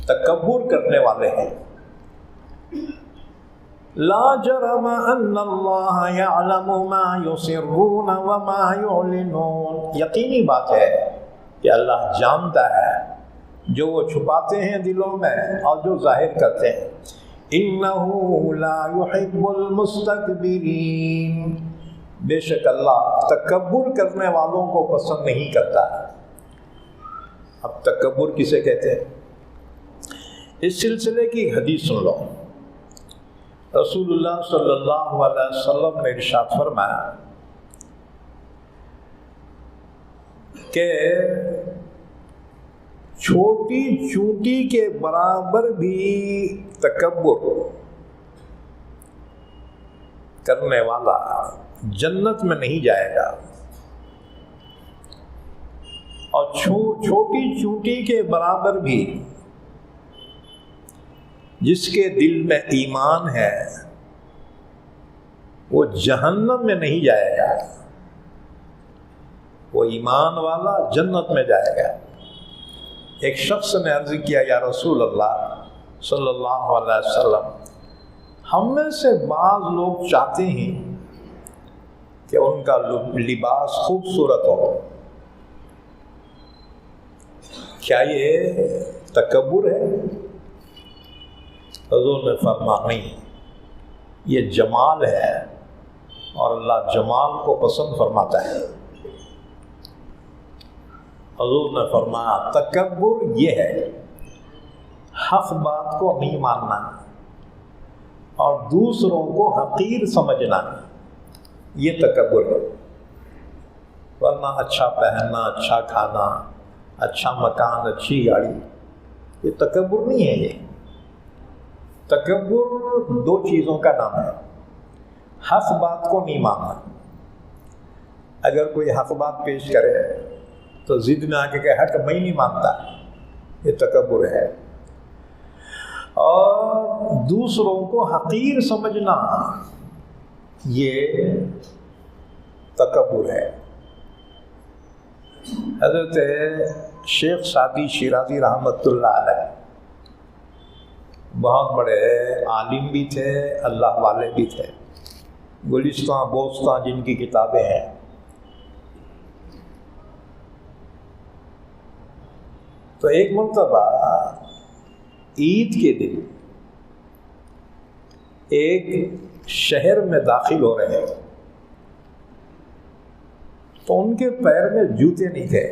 تکبر کرنے والے ہیں۔ لا جرم ان اللہ یعلم ما یسرون وما یعلنون، یقینی بات ہے کہ اللہ جانتا ہے جو وہ چھپاتے ہیں دلوں میں اور جو ظاہر کرتے ہیں۔ انہ لا یحب المستکبرین، بے شک اللہ تکبر کرنے والوں کو پسند نہیں کرتا۔ اب تکبر کسے کہتے ہیں؟ اس سلسلے کی حدیث سن لو۔ رسول اللہ صلی اللہ علیہ وسلم نے ارشاد فرمایا کہ چھوٹی چونٹی کے برابر بھی تکبر کرنے والا جنت میں نہیں جائے گا، اور چھوٹی چونٹی کے برابر بھی جس کے دل میں ایمان ہے وہ جہنم میں نہیں جائے گا، وہ ایمان والا جنت میں جائے گا۔ ایک شخص نے عرض کیا یا رسول اللہ صلی اللہ علیہ وسلم، ہم میں سے بعض لوگ چاہتے ہیں کہ ان کا لباس خوبصورت ہو، کیا یہ تکبر ہے؟ حضور نے فرمایا نہیں، یہ جمال ہے اور اللہ جمال کو پسند فرماتا ہے۔ حضور نے فرمایا تکبر یہ ہے حق بات کو نہیں ماننا اور دوسروں کو حقیر سمجھنا، یہ تکبر ہے۔ ورنہ اچھا پہننا، اچھا کھانا، اچھا مکان، اچھی گاڑی، یہ تکبر نہیں ہے۔ یہ تکبر دو چیزوں کا نام ہے، حق بات کو نہیں ماننا۔ اگر کوئی حق بات پیش کرے تو ضد میں آ کے کہ ہٹ میں نہیں مانتا، یہ تکبر ہے۔ اور دوسروں کو حقیر سمجھنا، یہ تکبر ہے۔ حضرت شیخ سعدی شیرازی رحمۃ اللہ علیہ بہت بڑے عالم بھی تھے، اللہ والے بھی تھے، گلستاں بوستاں جن کی کتابیں ہیں۔ تو ایک مرتبہ عید کے دن ایک شہر میں داخل ہو رہے ہیں تو ان کے پیر میں جوتے نہیں تھے۔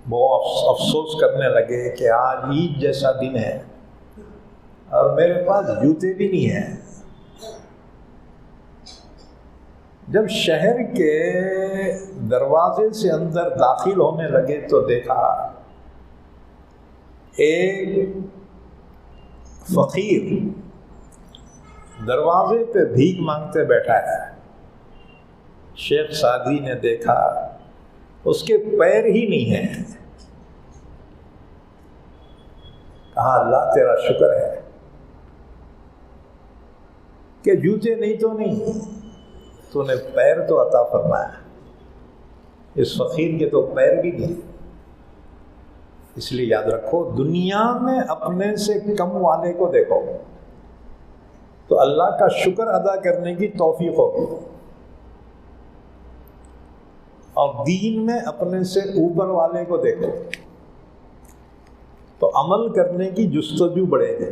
وہ افسوس کرنے لگے کہ آج عید جیسا دن ہے اور میرے پاس جوتے بھی نہیں ہیں۔ جب شہر کے دروازے سے اندر داخل ہونے لگے تو دیکھا ایک فقیر دروازے پہ بھیک مانگتے بیٹھا ہے۔ شیخ سعدی نے دیکھا اس کے پیر ہی نہیں ہیں۔ کہا اللہ تیرا شکر ہے کہ جوتے نہیں تو نہیں، تو نے پیر تو عطا فرمایا، اس فقیر کے تو پیر بھی نہیں۔ اس لیے یاد رکھو، دنیا میں اپنے سے کم والے کو دیکھو تو اللہ کا شکر ادا کرنے کی توفیق ہوگی، اور دین میں اپنے سے اوپر والے کو دیکھو تو عمل کرنے کی جستجو بڑھے گی۔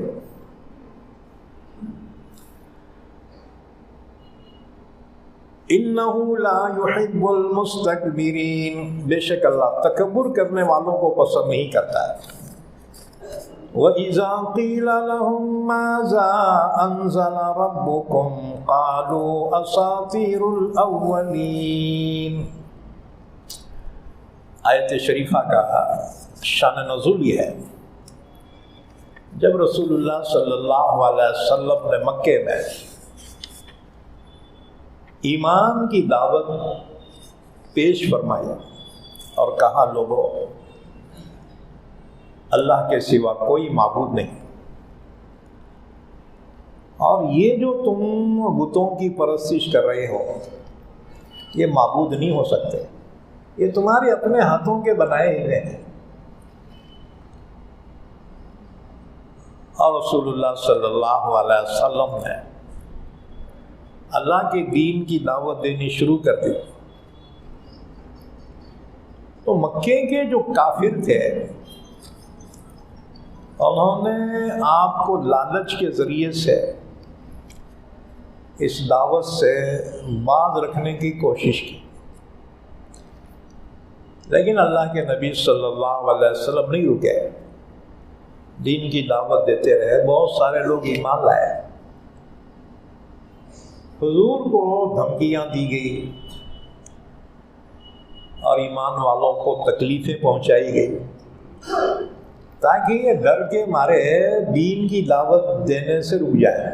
اِنَّهُ لَا يُحِبُّ الْمُسْتَكْبِرِينَ، بے شک اللہ تکبر کرنے والوں کو پسند نہیں کرتا ہے۔ وَإِذَا قِيلَ لَهُم مَّاذَا أَنزَلَ رَبُّكُمْ قَالُوا أَسَاطِيرُ الْأَوَّلِينَ۔ آیت شریفہ کا شان نزول یہ ہے، جب رسول اللہ صلی اللہ علیہ وسلم نے مکے میں ایمان کی دعوت پیش فرمائی اور کہا لوگوں اللہ کے سوا کوئی معبود نہیں، اور یہ جو تم بتوں کی پرستش کر رہے ہو یہ معبود نہیں ہو سکتے، یہ تمہارے اپنے ہاتھوں کے بنائے ہوئے ہیں۔ اور رسول اللہ صلی اللہ علیہ وسلم نے اللہ کے دین کی دعوت دینی شروع کر دی تو مکے کے جو کافر تھے انہوں نے آپ کو لالچ کے ذریعے سے اس دعوت سے باز رکھنے کی کوشش کی۔ لیکن اللہ کے نبی صلی اللہ علیہ وسلم نہیں رکے، دین کی دعوت دیتے رہے، بہت سارے لوگ ایمان لائے، حضور کو دھمکیاں دی گئی اور ایمان والوں کو تکلیفیں پہنچائی گئی تاکہ یہ ڈر کے مارے دین کی دعوت دینے سے رک جائے،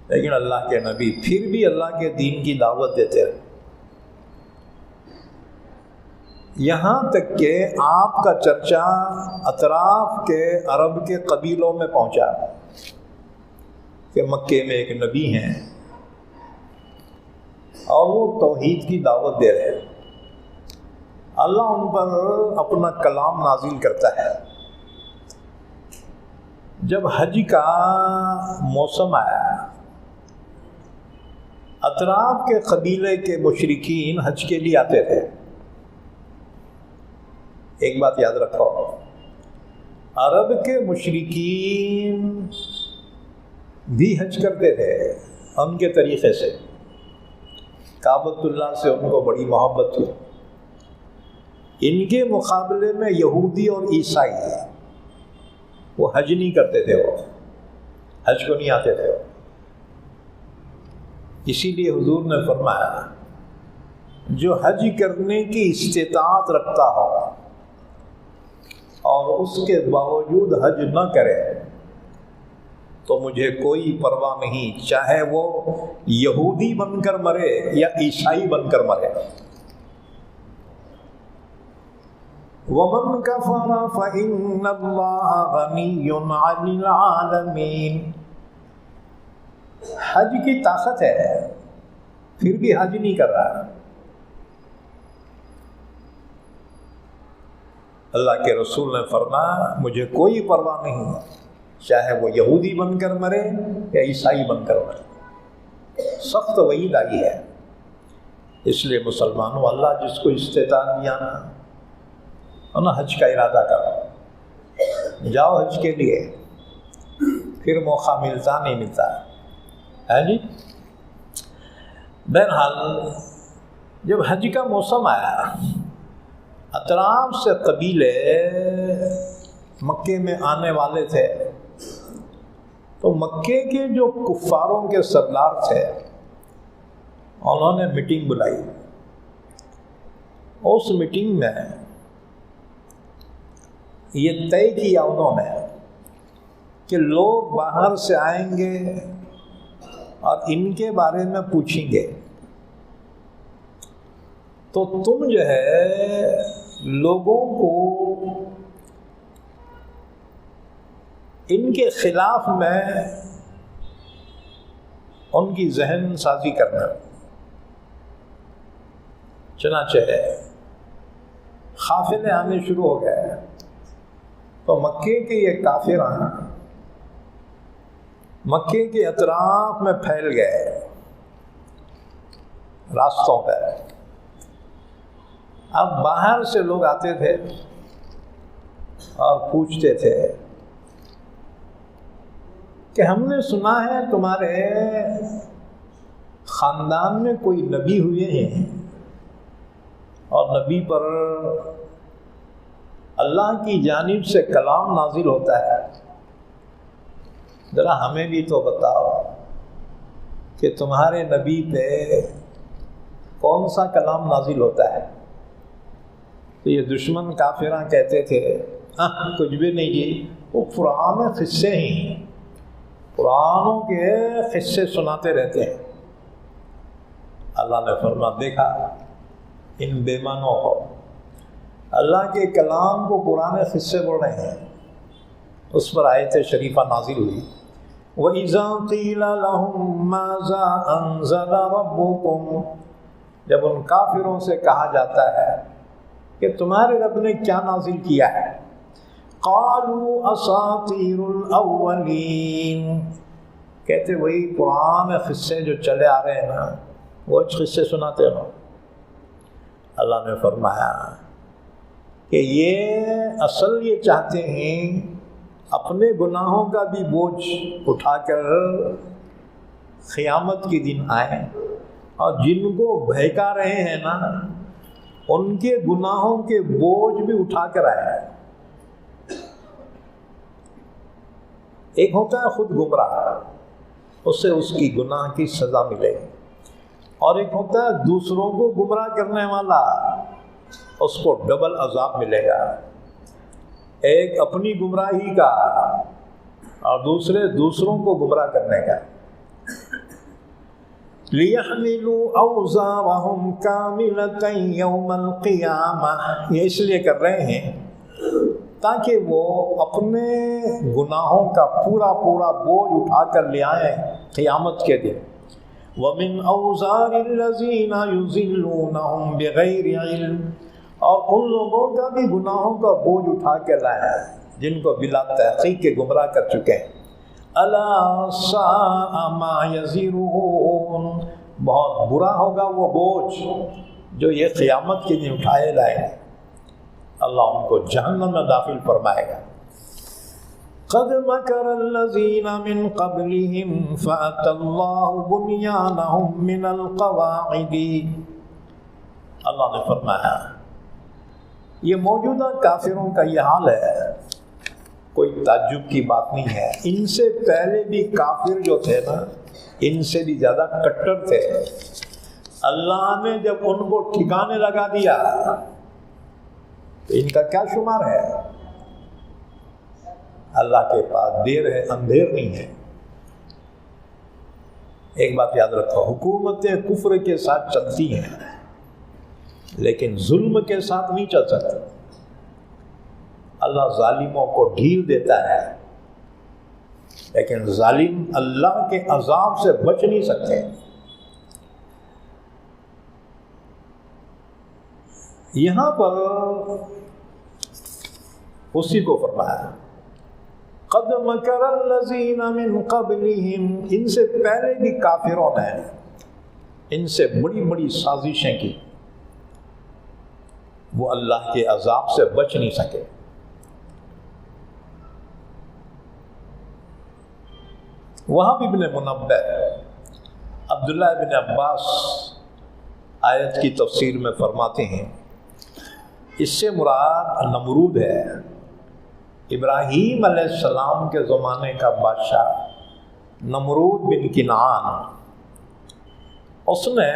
لیکن اللہ کے نبی پھر بھی اللہ کے دین کی دعوت دیتے رہے، یہاں تک کہ آپ کا چرچا اطراف کے عرب کے قبیلوں میں پہنچا کہ مکے میں ایک نبی ہیں اور وہ توحید کی دعوت دے رہے ہیں، اللہ ان پر اپنا کلام نازل کرتا ہے۔ جب حج کا موسم آیا، اطراف کے قبیلے کے مشرکین حج کے لیے آتے تھے۔ ایک بات یاد رکھو، عرب کے مشرکین بھی حج کرتے تھے ان کے طریقے سے، کعبۃ اللہ سے ان کو بڑی محبت تھی، ان کے مقابلے میں یہودی اور عیسائی وہ حج نہیں کرتے تھے، وہ حج کو نہیں آتے تھے، اسی لیے حضور نے فرمایا جو حج کرنے کی استطاعت رکھتا ہو اور اس کے باوجود حج نہ کرے تو مجھے کوئی پرواہ نہیں، چاہے وہ یہودی بن کر مرے یا عیسائی بن کر مرے۔ وَمَنْ كَفَرَ فَإِنَّ اللَّهَ غَنِيٌّ عَنِ الْعَالَمِينَ، حج کی طاقت ہے پھر بھی حج نہیں کر رہا۔ اللہ کے رسول نے فرمایا مجھے کوئی پرواہ نہیں، چاہے وہ یہودی بن کر مرے یا عیسائی بن کر مرے۔ سخت وعید آئی ہے، اس لیے مسلمانوں اللہ جس کو استطاعت دیا نا حج کا ارادہ کرو، جاؤ حج کے لیے، پھر موقع ملتا نہیں ملتا ہے جی۔ بہرحال جب حج کا موسم آیا، اطراف سے قبیلے مکے میں آنے والے تھے، تو مکے کے جو کفاروں کے سردار تھے انہوں نے میٹنگ بلائی۔ اس میٹنگ میں یہ طے کیا انہوں نے کہ لوگ باہر سے آئیں گے اور ان کے بارے میں پوچھیں گے، تو تم جو ہے لوگوں کو ان کے خلاف میں ان کی ذہن سازی کرنا۔ چنانچہ قافلے آنے شروع ہو گئے، تو مکے کے یہ کافران مکے کے اطراف میں پھیل گئے راستوں پہ۔ اب باہر سے لوگ آتے تھے اور پوچھتے تھے کہ ہم نے سنا ہے تمہارے خاندان میں کوئی نبی ہوئے ہیں اور نبی پر اللہ کی جانب سے کلام نازل ہوتا ہے، ذرا ہمیں بھی تو بتاؤ کہ تمہارے نبی پہ کون سا کلام نازل ہوتا ہے۔ تو یہ دشمن کافراں کہتے تھے کچھ بھی نہیں جی، وہ پرانے قصے ہیں، پرانوں کے قصے سناتے رہتے ہیں۔ اللہ نے فرما دیکھا ان بے معنوں کو، اللہ کے کلام کو پرانے قصے بول رہے ہیں۔ اس پر آیت شریفہ نازل ہوئی، وَإِذَا قِيلَ لَهُم مَّاذَا أَنزَلَ رَبُّكُمْ، جب ان کافروں سے کہا جاتا ہے کہ تمہارے رب نے کیا نازل کیا ہے، قَالُوا أَسَاطِيرُ الْأَوَّلِينَ، کہتے وہی پرانے قصے جو چلے آ رہے ہیں نا، وہ قصے سناتے ہو۔ اللہ نے فرمایا کہ یہ اصل یہ چاہتے ہیں اپنے گناہوں کا بھی بوجھ اٹھا کر قیامت کے دن آئیں، اور جن کو بہکا رہے ہیں نا ان کے گناہوں کے بوجھ بھی اٹھا کر آیا ہے۔ ایک ہوتا ہے خود گمراہ، اسے اس کی گناہ کی سزا ملے گی، اور ایک ہوتا ہے دوسروں کو گمراہ کرنے والا، اس کو ڈبل عذاب ملے گا، ایک اپنی گمراہی کا اور دوسروں کو گمراہ کرنے کا۔ لِيَحْمِلُوا أَوْزَارَهُمْ كَامِلَةً يَوْمَ الْقِيَامَةِ، یہ اس لیے کر رہے ہیں تاکہ وہ اپنے گناہوں کا پورا بوجھ اٹھا کر لے آئیں قیامت کے دن۔ وَمِنْ أَوْزَارِ الَّذِينَ يُضِلُّونَهُمْ بِغَيْرِ عِلْمٍ، اور ان لوگوں کا بھی گناہوں کا بوجھ اٹھا کے لائیں جن کو بلا تحقیق کے گمراہ کر چکے ہیں۔ أَلَا سَاءَ مَا يَزِرُونَ، بہت برا ہوگا وہ بوجھ جو یہ قیامت کے دن اٹھائے لائیں گے۔ اللہ ان کو جہنم میں داخل فرمائے گا۔ قَدْ مَكَرَ الَّذِينَ مِن قَبْلِهِمْ فَأَتَى اللَّهُ بُنْيَانَهُمْ مِنَ الْقَوَاعِدِ، اللہ نے فرمایا یہ موجودہ کافروں کا یہ حال ہے، کوئی تعجب کی بات نہیں ہے۔ ان سے پہلے بھی کافر جو تھے نا، ان سے بھی زیادہ کٹر تھے، اللہ نے جب ان کو ٹھکانے لگا دیا تو ان کا کیا شمار ہے؟ اللہ کے پاس دیر ہے اندھیر نہیں ہے۔ ایک بات یاد رکھو، حکومتیں کفر کے ساتھ چلتی ہیں لیکن ظلم کے ساتھ نہیں چل سکتی۔ اللہ ظالموں کو ڈھیل دیتا ہے لیکن ظالم اللہ کے عذاب سے بچ نہیں سکتے۔ یہاں پر اسی کو فرمایا قد مکر الذین من قبلہم، ان سے پہلے بھی کافروں نے ان سے بڑی بڑی سازشیں کی، وہ اللہ کے عذاب سے بچ نہیں سکے۔ وہاں بھی ابن منبہ عبداللہ بن عباس آیت کی تفسیر میں فرماتے ہیں اس سے مراد نمرود ہے، ابراہیم علیہ السلام کے زمانے کا بادشاہ نمرود بن کنعان۔ اس نے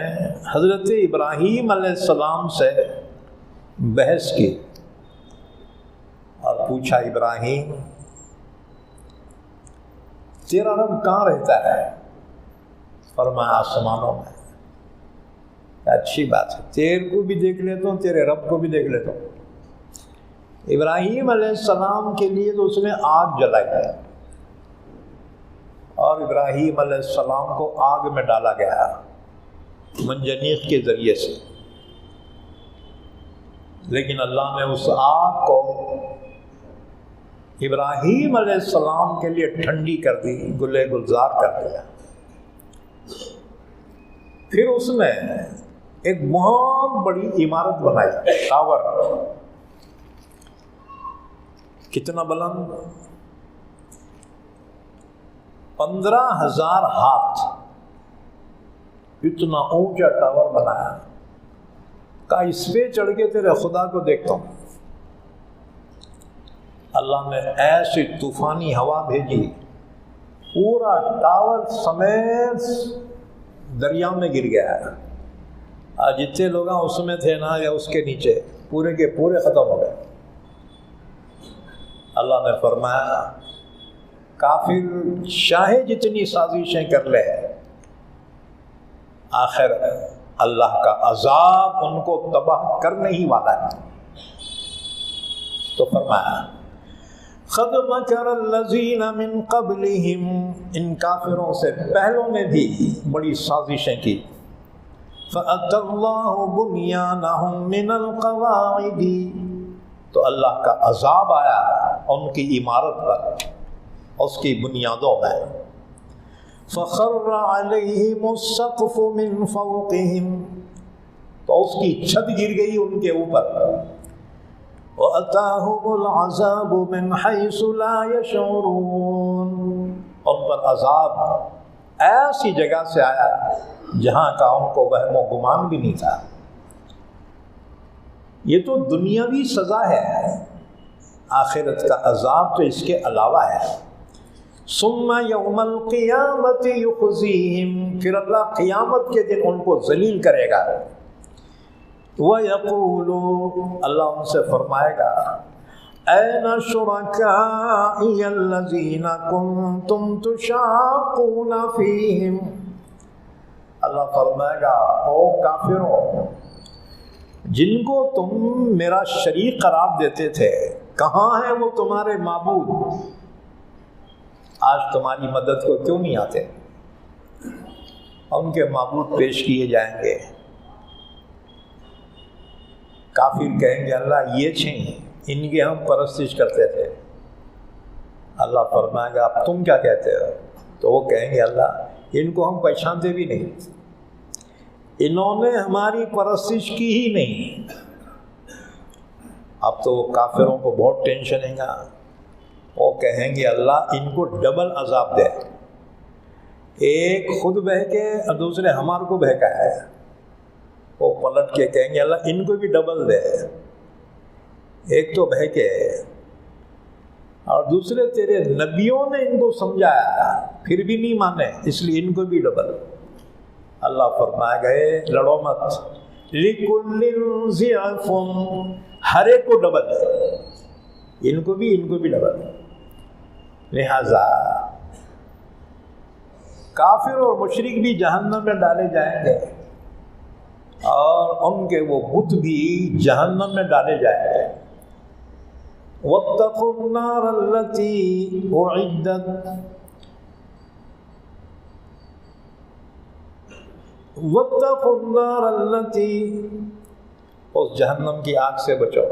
حضرت ابراہیم علیہ السلام سے بحث کی اور پوچھا ابراہیم تیرا رب کہاں رہتا ہے؟ فرمایا آسمانوں میں۔ اچھی بات ہے، تیرے کو بھی دیکھ لیتا ہوں تیرے رب کو بھی دیکھ لیتا ہوں۔ ابراہیم علیہ السلام کے لیے تو اس نے آگ جلائی اور ابراہیم علیہ السلام کو آگ میں ڈالا گیا منجنیق کے ذریعے سے، لیکن اللہ نے اس آگ کو ابراہیم علیہ السلام کے لیے ٹھنڈی کر دی، گلے گلزار کر دیا۔ پھر اس نے ایک بہت بڑی عمارت بنائی، ٹاور، کتنا بلند؟ 15,000 ہاتھ، اتنا اونچا ٹاور بنایا۔ کہا اس پہ چڑھ کے تیرے خدا کو دیکھتا ہوں۔ اللہ نے ایسی طوفانی ہوا بھیجی، پورا ٹاور سمیت دریا میں گر گیا ہے۔ جتنے لوگ اس میں تھے نا یا اس کے نیچے، پورے کے پورے ختم ہو گئے۔ اللہ نے فرمایا کافر چاہے جتنی سازشیں کر لے، آخر اللہ کا عذاب ان کو تباہ کرنے ہی والا ہے۔ تو فرمایا قد مکر الذین من قبلہم، ان کافروں سے پہلوں نے بھی بڑی سازشیں کی۔ فأتی اللہ بنیانہم من القواعد، تو اللہ کا عذاب آیا ان کی عمارت پر، اس کی بنیادوں میں۔ فخر علیہم السقف من فوقہم، تو اس کی چھت گر گئی ان کے اوپر۔ وَأَتَاهُمُ الْعَذَابُ مِنْ حَيْثُ لَا يَشْعُرُونَ، ان پر عذاب ایسی جگہ سے آیا جہاں کا ان کو وہم و گمان بھی نہیں تھا۔ یہ تو دنیاوی سزا ہے، آخرت کا عذاب تو اس کے علاوہ ہے۔ ثم یوم القیامت یخزیہم، پھر اللہ قیامت کے دن ان کو ذلیل کرے گا۔ وَيَقُولُ، اللہ ان سے فرمائے گا أَيْنَ شُرَكَائِيَ الَّذِينَ كُنْتُمْ تُشَاقُّونَ فِيهِمْ، اللہ فرمائے گا او کافروں، جن کو تم میرا شریک قرار دیتے تھے، کہاں ہیں وہ تمہارے معبود؟ آج تمہاری مدد کو کیوں نہیں آتے؟ ان کے معبود پیش کیے جائیں گے، کافر کہیں گے اللہ یہ چھیں، ان کی ہم پرستش کرتے تھے۔ اللہ فرمائے گا اب تم کیا کہتے ہو؟ تو وہ کہیں گے اللہ ان کو ہم پہچانتے بھی نہیں، انہوں نے ہماری پرستش کی ہی نہیں۔ اب تو کافروں کو بہت ٹینشن ہے گا، وہ کہیں گے اللہ ان کو ڈبل عذاب دے، ایک خود بہکے اور دوسرے ہمارے کو بہکا ہے۔ وہ پلٹ کے کہیں گے اللہ ان کو بھی ڈبل دے، ایک تو بہکے اور دوسرے تیرے نبیوں نے ان کو سمجھایا پھر بھی نہیں مانے، اس لیے ان کو بھی ڈبل۔ اللہ فرمائے گئے لڑو مت، لِكُلٍّ ضِعْفٌ، ہر ایک کو ڈبل ہے، ان کو بھی ڈبل۔ لہذا کافر اور مشرک بھی جہنم میں ڈالے جائیں گے، اور ان کے وہ بت بھی جہنم میں ڈالے جائیں گے۔ وَاتَّقُوا النَّارَ الَّتِي أُعِدَّتْ، وَاتَّقُوا النَّارَ الَّتِي، اس جہنم کی آگ سے بچو۔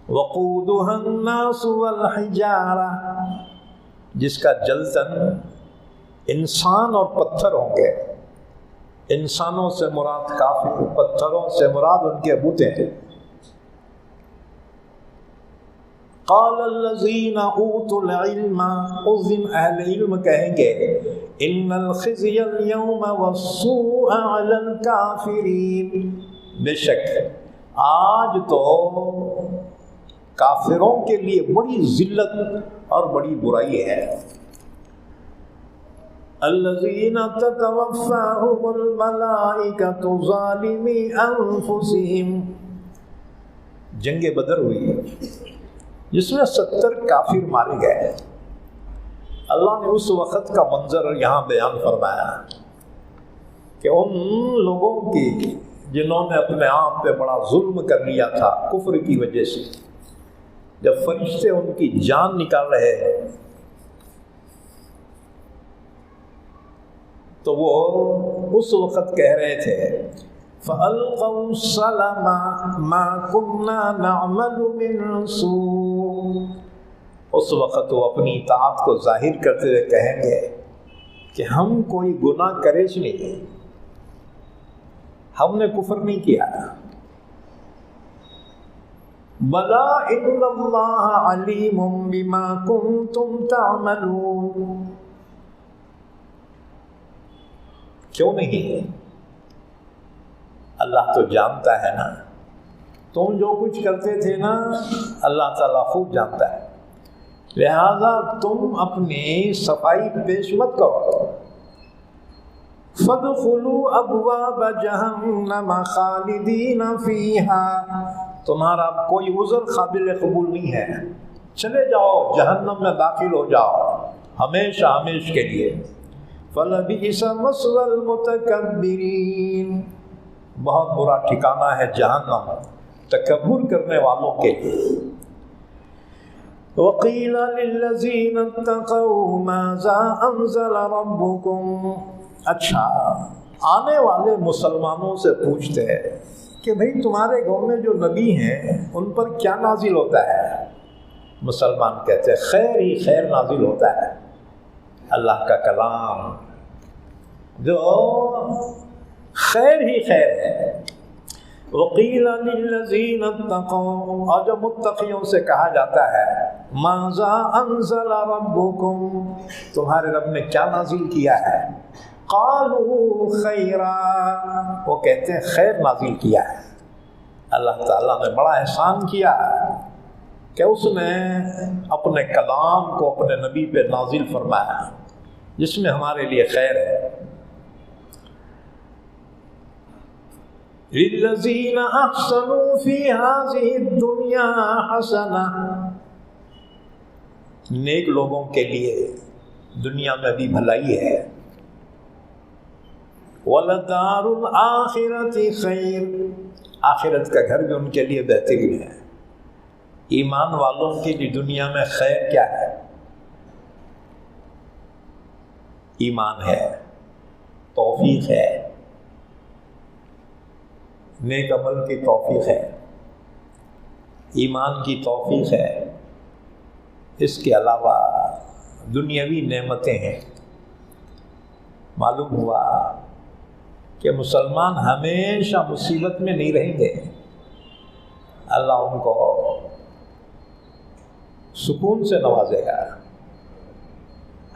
وَقُودُهَا النَّاسُ وَالْحِجَارَةُ، جس کا جلتن انسان اور پتھر ہوں گے، انسانوں سے مراد کافر، پتھروں سے مراد ان کے بتیں۔ قال الذین اوتوا العلم، اس دن اہل علم کہیں گے ان الخزي اليوم والسوء علی الکافرین، بے شک آج تو کافروں کے لیے بڑی ذلت اور بڑی برائی ہے۔ الذین تتوفاہم الملائکۃ ظالمی انفسہم، جنگ بدر ہوئی جس میں 70 کافر مارے گئے۔ اللہ نے اس وقت کا منظر یہاں بیان فرمایا کہ ان لوگوں کی جنہوں نے اپنے آپ پہ بڑا ظلم کر لیا تھا کفر کی وجہ سے، جب فرشتے ان کی جان نکال رہے ہیں تو وہ اس وقت کہہ رہے تھے فَأَلْقَوْا السَّلَمَ مَا كُنَّا نَعْمَلُ مِنْ سُوءٍ، اس وقت وہ اپنی اطاعت کو ظاہر کرتے ہوئے کہیں گے کہ ہم کوئی گناہ کرے نہیں، ہم نے کفر نہیں کیا۔ بَلَا إِنَّ اللَّهَ عَلِيمٌ بِمَا كُنْتُمْ تَعْمَلُونَ، کیوں نہیں؟ اللہ تو جانتا ہے نا، تم جو کچھ کرتے تھے نا اللہ تعالیٰ خوب جانتا ہے، لہذا تم اپنی صفائی پیش مت کرو۔ فَادْخُلُوا أَبْوَابَ جَهَنَّمَ خَالِدِينَ فِيهَا، تمہارا کوئی عذر قابل قبول نہیں ہے، چلے جاؤ جہنم میں داخل ہو جاؤ ہمیشہ ہمیش کے لیے۔ فَلَبِئْسَ مَثْوَى الْمُتَكَبِّرِينَ، بہت برا ٹھکانہ ہے جہنم تکبر کرنے والوں کے لیے۔ وَقِيلَ لِلَّذِينَ اتَّقَوْا مَاذَا أَنزَلَ رَبُّكُمْ، اچھا آنے والے مسلمانوں سے پوچھتے ہیں کہ بھئی تمہارے گاؤں میں جو نبی ہیں ان پر کیا نازل ہوتا ہے؟ مسلمان کہتے ہیں خیر ہی خیر نازل ہوتا ہے، اللہ کا کلام جو خیر ہی خیر ہے۔ وَقِيلَ لِلَّذِينَ اتَّقَوْا، اور جو متقیوں سے کہا جاتا ہے مَاذَا أَنزَلَ رَبُّكُمْ، تمہارے رب نے کیا نازل کیا ہے؟ قَالُوا خَيْرًا، وہ کہتے ہیں خیر نازل کیا ہے۔ اللہ تعالیٰ نے بڑا احسان کیا کہ اس نے اپنے کلام کو اپنے نبی پہ نازل فرمایا جس میں ہمارے لیے خیر ہے. لِلَّذِينَ أَحْسَنُوا فِي هَذِهِ الدُّنْيَا حَسَنَةٌ، نیک لوگوں کے لیے دنیا میں بھی بھلائی ہے. وَلَدَارُ الْآخِرَةِ خَيْرٌ، آخرت کا گھر بھی ان کے لیے بہترین ہے. ایمان والوں کے لیے دنیا میں خیر کیا ہے؟ ایمان ہے، توفیق ہے، نیک عمل کی توفیق ہے، ایمان کی توفیق ہے. اس کے علاوہ دنیاوی نعمتیں ہیں. معلوم ہوا کہ مسلمان ہمیشہ مصیبت میں نہیں رہیں گے. اللہ ان کو سکون سے نوازے گا.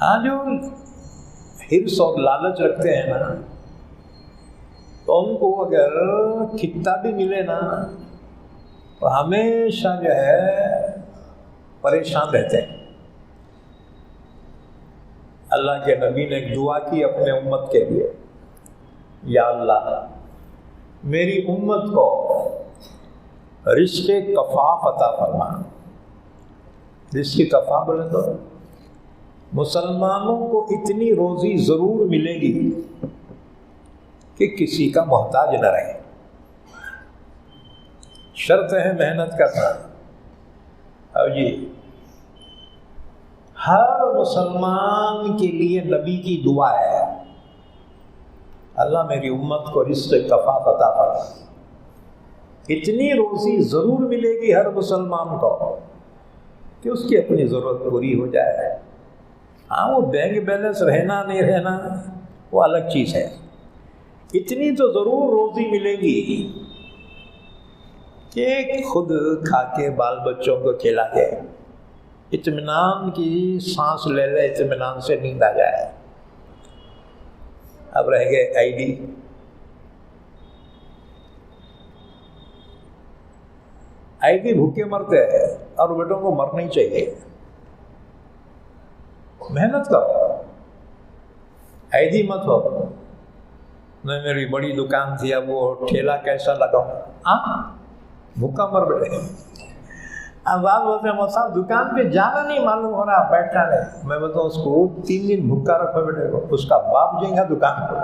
ہاں جو حرص اور لالچ رکھتے ہیں نا، تو ان کو اگر کھٹا بھی ملے نا تو ہمیشہ جو ہے پریشان رہتے ہیں. اللہ کے نبی نے ایک دعا کی اپنے امت کے لیے، یا اللہ میری امت کو رزق کفاف عطا فرما. رزق کفاف بولے تو مسلمانوں کو اتنی روزی ضرور ملے گی کہ کسی کا محتاج نہ رہے. شرط ہے محنت کرنا. اور جی ہر مسلمان کے لیے نبی کی دعا ہے، اللہ میری امت کو رزق کفاف عطا فرما. اتنی روزی ضرور ملے گی ہر مسلمان کو کہ اس کی اپنی ضرورت پوری ہو جائے. ہاں وہ بینک بیلنس رہنا نہیں رہنا وہ الگ چیز ہے. اتنی تو ضرور روزی ملے گی کہ خود کھا کے بال بچوں کو کھلا دے، اطمینان کی سانس لے لے، اطمینان سے نیند آ جائے. اب رہ گئے آئی ڈی بھوکے مرتے ہیں اور بیٹوں کو مرنا ہی چاہیے. محنت کرو، آئی ڈی مت ہو. نہیں میری بڑی دکان تھی اب وہ ٹھیلا کیسا لگاؤں، بھوکا مر بیٹھے. اب بات بولتے ہیں صاحب دکان پہ جانا نہیں معلوم ہو رہا، بیٹھنا نہیں. میں بتاؤں اس کو 3 دن بھوکا رکھو بیٹے کو، اس کا باپ جائے گا دکان پر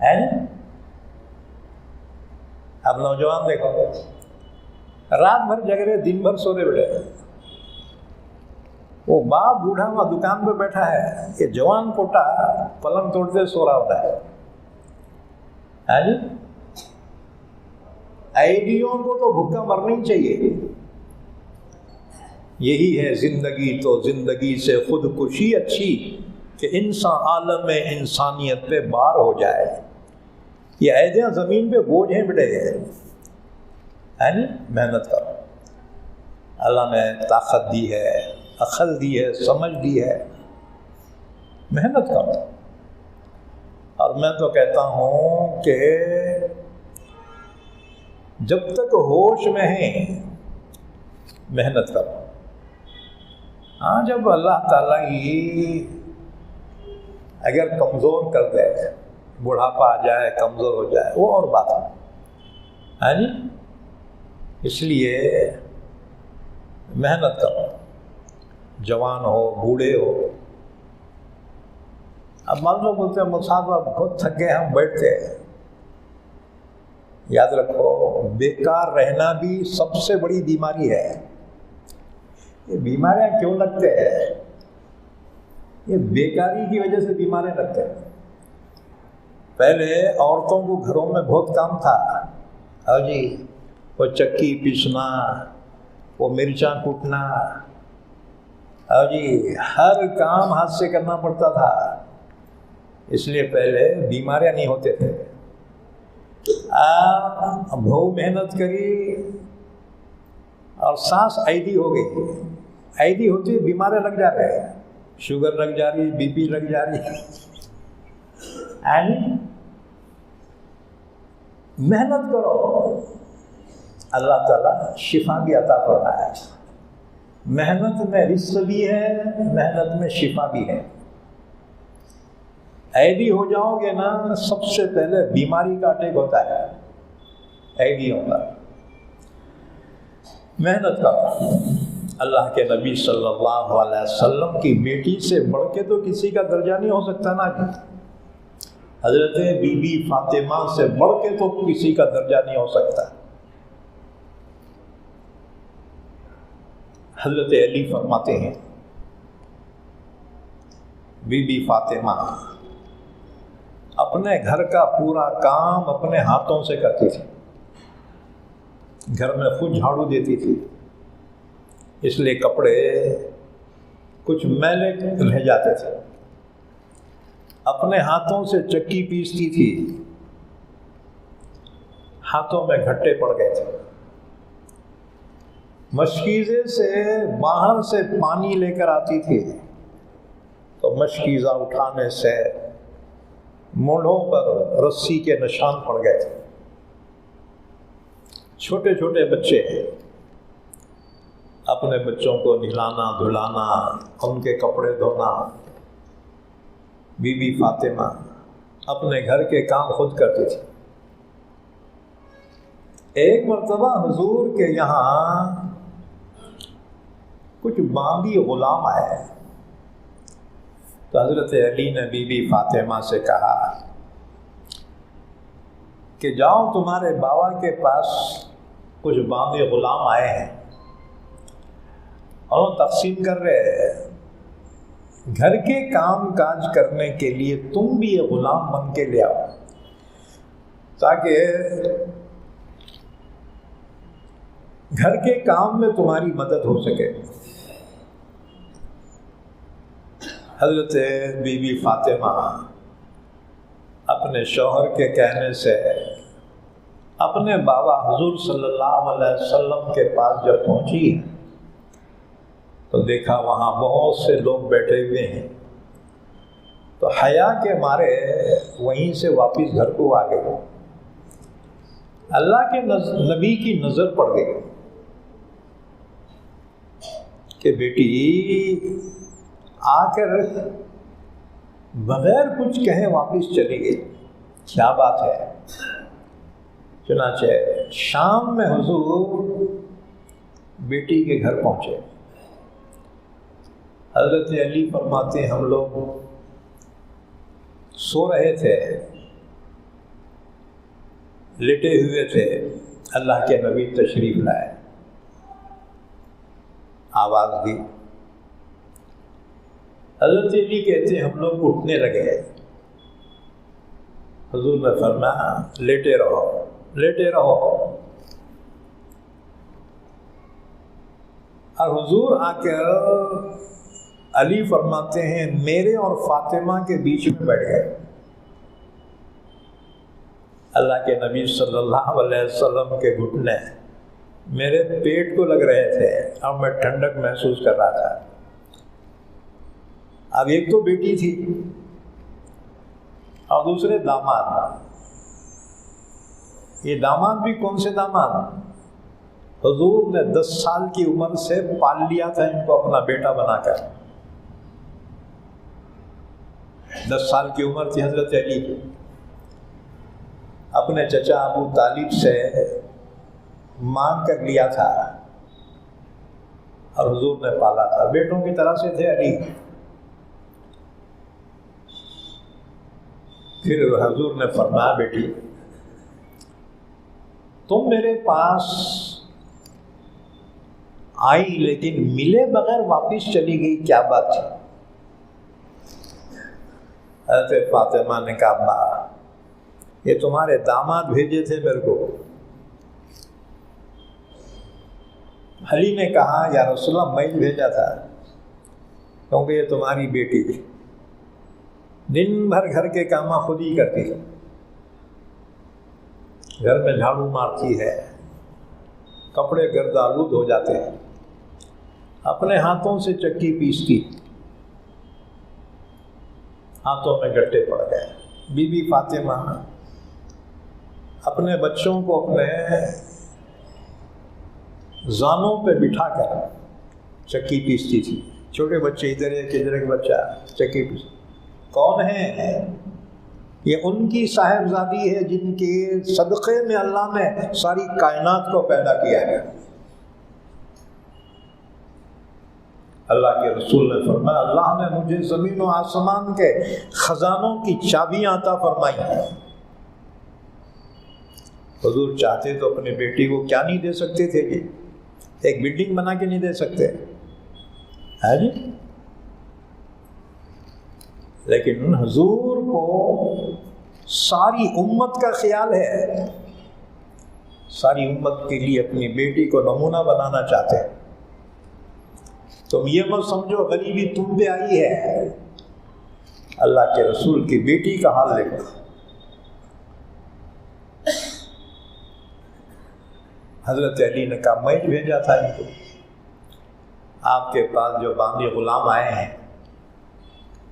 ہے. اب نوجوان دیکھو رات بھر جگ رہے، دن بھر سو رہے بیٹے. وہ باپ بوڑھا ہوا دکان پہ بیٹھا ہے، یہ جوان پوٹا پلنگ توڑتے سو رہا ہوتا ہے. ہاں جی آئیڈیوں کو تو بھوکا مرنا ہی چاہیے. یہی ہے زندگی تو زندگی سے خودکشی اچھی کہ انسان عالم انسانیت پہ بار ہو جائے. یہ عہدیاں زمین پہ بوجھ ہیں بیٹے. ہے نا، محنت کرو. اللہ نے طاقت دی ہے، عقل دی ہے، سمجھ دی ہے، محنت کرو. اور میں تو کہتا ہوں کہ جب تک ہوش میں ہیں محنت کرو. ہاں جب اللہ تعالیٰ ہی اگر کمزور کر دے، بڑھاپا آ جائے، کمزور ہو جائے، وہ اور بات ہے. ہاں جی اس لیے محنت کرو، جوان ہو بوڑھے ہو. اب مان لو بولتے ہیں مصعب اب بہت تھک گئے ہم بیٹھتے ہیں. یاد رکھو بیکار رہنا بھی سب سے بڑی بیماری ہے. یہ بیماریاں کیوں لگتے ہیں؟ یہ بیکاری کی وجہ سے بیماریاں لگتے ہیں. پہلے عورتوں کو گھروں میں بہت کام تھا. اور جی وہ چکی پیسنا، وہ مرچاں کوٹنا، اور جی ہر کام ہاتھ سے کرنا پڑتا تھا. اس لیے پہلے بیماریاں نہیں ہوتے تھے. بہو محنت کری اور سانس آئی ہو گئی. آئی ہوتی بیماریاں لگ جا رہے ہیں، شوگر لگ جا رہی، بی پی لگ جا رہی. محنت کرو، اللہ تعالیٰ شفا بھی عطا فرمایا ہے۔ محنت میں رزق بھی ہے، محنت میں شفا بھی ہے۔ عیدی ہو جاؤ گے نا، سب سے پہلے بیماری کا اٹیک ہوتا ہے عیدی ہوگا۔ محنت کرو۔ اللہ کے نبی صلی اللہ علیہ وسلم کی بیٹی سے بڑھ کے تو کسی کا درجہ نہیں ہو سکتا نا جی۔ حضرت بی بی فاطمہ سے بڑھ کے تو کسی کا درجہ نہیں ہو سکتا۔ حضرت علی فرماتے ہیں بی بی فاطمہ اپنے گھر کا پورا کام اپنے ہاتھوں سے کرتی تھی، گھر میں خود جھاڑو دیتی تھی، اس لیے کپڑے کچھ میلے رہ جاتے تھے، اپنے ہاتھوں سے چکی پیستی تھی، ہاتھوں میں گھٹے پڑ گئے تھے، مشکیزے سے باہر سے پانی لے کر آتی تھی تو مشکیزہ اٹھانے سے مونڈھوں پر رسی کے نشان پڑ گئے تھے۔ چھوٹے چھوٹے بچے اپنے بچوں کو نہلانا دھلانا، ان کے کپڑے دھونا، بی بی فاطمہ اپنے گھر کے کام خود کرتی تھی۔ ایک مرتبہ حضور کے یہاں کچھ باندی غلام آئے تو حضرت علی نے بی بی فاطمہ سے کہا کہ جاؤ تمہارے بابا کے پاس کچھ باندی غلام آئے ہیں اور وہ تقسیم کر رہے ہیں، گھر کے کام کاج کرنے کے لیے تم بھی یہ غلام بن کے لے آؤ تاکہ گھر کے کام میں تمہاری مدد ہو سکے۔ حضرت بی بی فاطمہ اپنے شوہر کے کہنے سے اپنے بابا حضور صلی اللہ علیہ وسلم کے پاس جب پہنچی تو دیکھا وہاں بہت سے لوگ بیٹھے ہوئے ہیں، تو حیا کے مارے وہیں سے واپس گھر کو آ گئی۔ اللہ کے نبی کی نظر پڑ گئی کہ بیٹی آ کر بغیر کچھ کہے واپس چلی گئی، کیا بات ہے؟ چنانچہ شام میں حضور بیٹی کے گھر پہنچے۔ حضرت علی فرماتے ہیں ہم لوگ سو رہے تھے، لیٹے ہوئے تھے، اللہ کے نبی تشریف لائے، آواز دی۔ حضرت علی کہتے ہیں ہم لوگ اٹھنے لگے، حضور نے فرمایا لیٹے رہو لیٹے رہو، اور حضور آ کر علی فرماتے ہیں میرے اور فاطمہ کے بیچ میں بیٹھ گئے۔ اللہ کے نبی صلی اللہ علیہ وسلم کے گھٹنے میرے پیٹ کو لگ رہے تھے اور میں ٹھنڈک محسوس کر رہا تھا۔ اب ایک تو بیٹی تھی اور دوسرے داماد۔ یہ داماد بھی کون سے داماد؟ حضور نے 10 سال کی عمر سے پال لیا تھا ان کو اپنا بیٹا بنا کر۔ 10 سال کی عمر تھی حضرت علی کی، اپنے چچا ابو طالب سے مانگ کر لیا تھا اور حضور نے پالا تھا، بیٹوں کی طرح سے تھے علی۔ پھر حضور نے فرمایا بیٹی تم میرے پاس آئی لیکن ملے بغیر واپس چلی گئی، کیا بات تھی؟ حضرت فاطمہ نے کہا ابا یہ تمہارے داماد بھیجے تھے میرے کو۔ علی نے کہا یا رسول اللہ میں بھیجا تھا کیونکہ یہ تمہاری بیٹی دن بھر گھر کے کام خود ہی کرتی ہے، گھر میں جھاڑو مارتی ہے، کپڑے گرد آلود ہو جاتے ہیں، اپنے ہاتھوں سے چکی پیستی، ہاتھوں میں گٹے پڑ گئے۔ بی بی فاطمہ اپنے بچوں کو اپنے زانوں پہ بٹھا کر چکی پیستی تھی. چھوٹے بچے ادھر ایک بچہ چکی پیس. کون ہیں یہ؟ ان کی صاحبزادی ہے جن کے صدقے میں اللہ نے ساری کائنات کو پیدا کیا ہے. اللہ کے رسول نے فرمایا اللہ نے مجھے زمین و آسمان کے خزانوں کی چابیاں عطا فرمائی ہیں. حضور چاہتے تو اپنے بیٹی کو کیا نہیں دے سکتے تھے کہ ایک بلڈنگ بنا کے نہیں دے سکتے ہے جی. لیکن حضور کو ساری امت کا خیال ہے، ساری امت کے لیے اپنی بیٹی کو نمونہ بنانا چاہتے ہیں. تم یہ مت سمجھو غریبی تم پہ آئی ہے، اللہ کے رسول کی بیٹی کا حال دیکھو. حضرت علی نے کہا میں بھیجا تھا ان کو، آپ کے پاس جو باندی غلام آئے ہیں،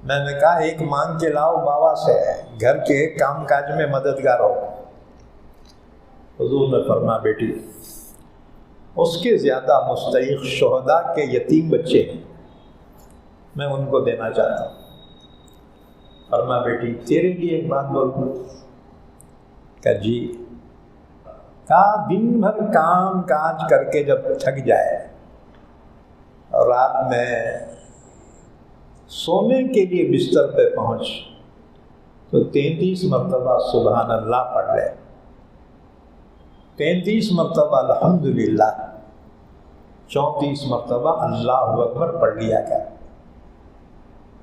میں نے کہا ایک مانگ کے لاؤ بابا سے، گھر کے کام کاج میں مددگار ہو. حضور نے فرمایا بیٹی اس کے زیادہ مستحق شہداء کے یتیم بچے ہیں، میں ان کو دینا چاہتا ہوں. فرمایا بیٹی تیرے لیے ایک بات بولوں. کہ جی. کہا دن بھر کام کاج کر کے جب تھک جائے اور رات میں سونے کے لیے بستر پہ پہنچ تو 33 مرتبہ سبحان اللہ پڑھ لے، 33 مرتبہ الحمدللہ، 34 مرتبہ اللہ اکبر پڑھ لیا کر،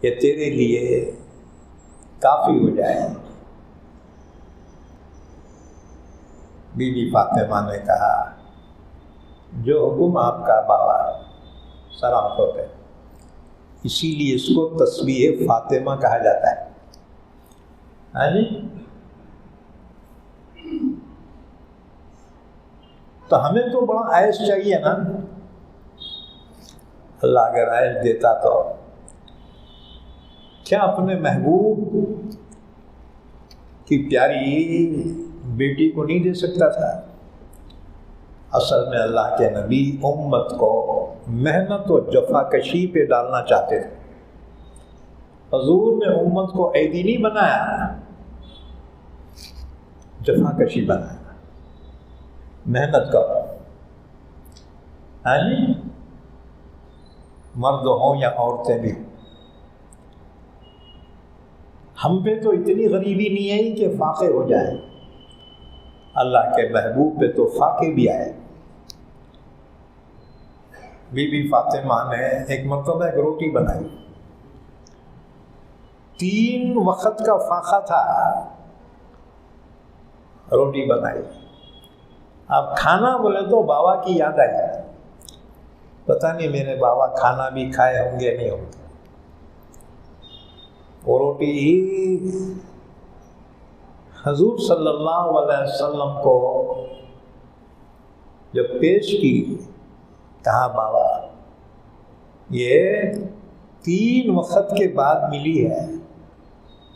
یہ تیرے لیے کافی ہو جائے. بی بی فاطمہ نے کہا جو حکم آپ کا بابا سر آنکھوں پہ، اسی لیے اس کو تسبیح فاطمہ کہا جاتا ہے. ہاں جی. تو ہمیں تو بڑا عیش چاہیے نا. اللہ اگر عیش دیتا تو کیا اپنے محبوب کی پیاری بیٹی کو نہیں دے سکتا تھا؟ اصل میں اللہ کے نبی امت کو محنت و جفا کشی پہ ڈالنا چاہتے تھے. حضور نے امت کو عیدی نہیں بنایا، جفا کشی بنایا، محنت کرو. ہاں جی. مرد ہوں یا عورتیں بھی ہوں. ہم پہ تو اتنی غریبی نہیں آئی کہ فاقے ہو جائیں، اللہ کے محبوب پہ تو فاقے بھی آئے. بی بی فاطمہ نے ایک مرتبہ ایک روٹی بنائی، 3 وقت کا فاقہ تھا، روٹی بنائی. اب کھانا بولے تو بابا کی یاد آئی، پتہ نہیں میرے بابا کھانا بھی کھائے ہوں گے نہیں ہوں گے. وہ روٹی ہی حضور صلی اللہ علیہ وسلم کو جب پیش کی، کہا بابا یہ 3 وقت کے بعد ملی ہے،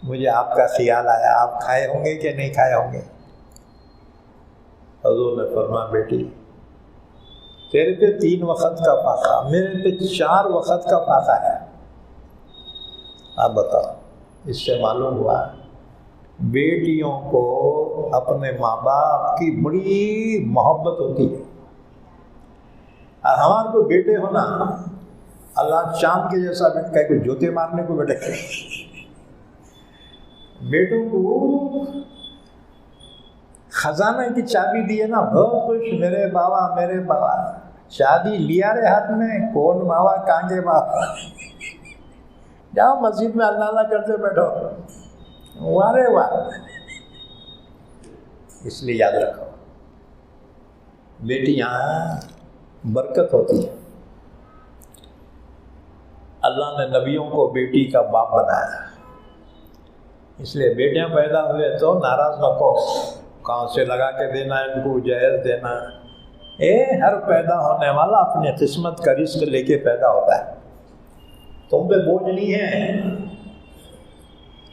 مجھے آپ کا خیال آیا، آپ کھائے ہوں گے کہ نہیں کھائے ہوں گے؟ حضور نے فرمایا بیٹی تیرے پہ 3 وقت کا فاقہ، میرے پہ 4 وقت کا فاقہ ہے. آپ بتاؤ. اس سے معلوم ہوا بیٹیوں کو اپنے ماں باپ کی بڑی محبت ہوتی ہے. اور ہمارے کو بیٹے ہونا، اللہ چاند کے جیسا بیٹا کوئی جوتے مارنے کو بیٹے. بیٹوں کو خزانہ کی چابی دی ہے نا، بہت خوش، میرے بابا میرے بابا. شادی لیا رے ہاتھ میں، کون بابا کانگے بابا. جاؤ مسجد میں اللہ اللہ کرتے بیٹھو، وارے واہ. اس لیے یاد رکھو بیٹیاں برکت ہوتی ہے. اللہ نے نبیوں کو بیٹی کا باپ بنایا، اس لیے بیٹیاں پیدا ہوئے تو ناراض نہ کو، کہاں سے لگا کے دینا ان کو، جہیز دینا. ہر پیدا ہونے والا اپنی قسمت کا رزق لے کے پیدا ہوتا ہے، تم پہ بوجھ نہیں ہے.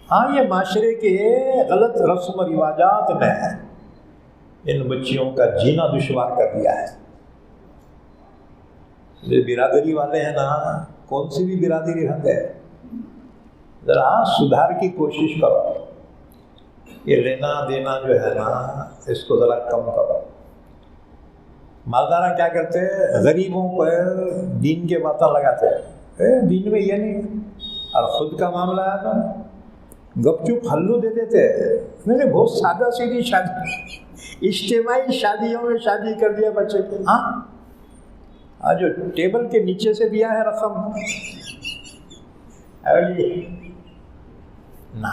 ہاں یہ معاشرے کے غلط رسم و رواجات میں ہے، ان بچیوں کا جینا دشوار کر دیا ہے۔ یہ برادری والے ہیں نا، کون سی بھی برادری ہم ہے، ذرا سدھار کی کوشش کرو، یہ لینا دینا جو ہے نا اس کو ذرا کم کرو۔ مالدارہ کیا کرتے ہیں، غریبوں پر دین کے باتیں لگاتے ہیں، دین میں یہ نہیں، اور خود کا معاملہ ہے تو گپ چپ ہلو دے دیتے۔ میں نے بہت سادہ سیدھی شادی، اجتماعی شادیوں میں شادی کر دیا بچے کو۔ ہاں جو ٹیبل کے نیچے سے دیا ہے رقم، نہ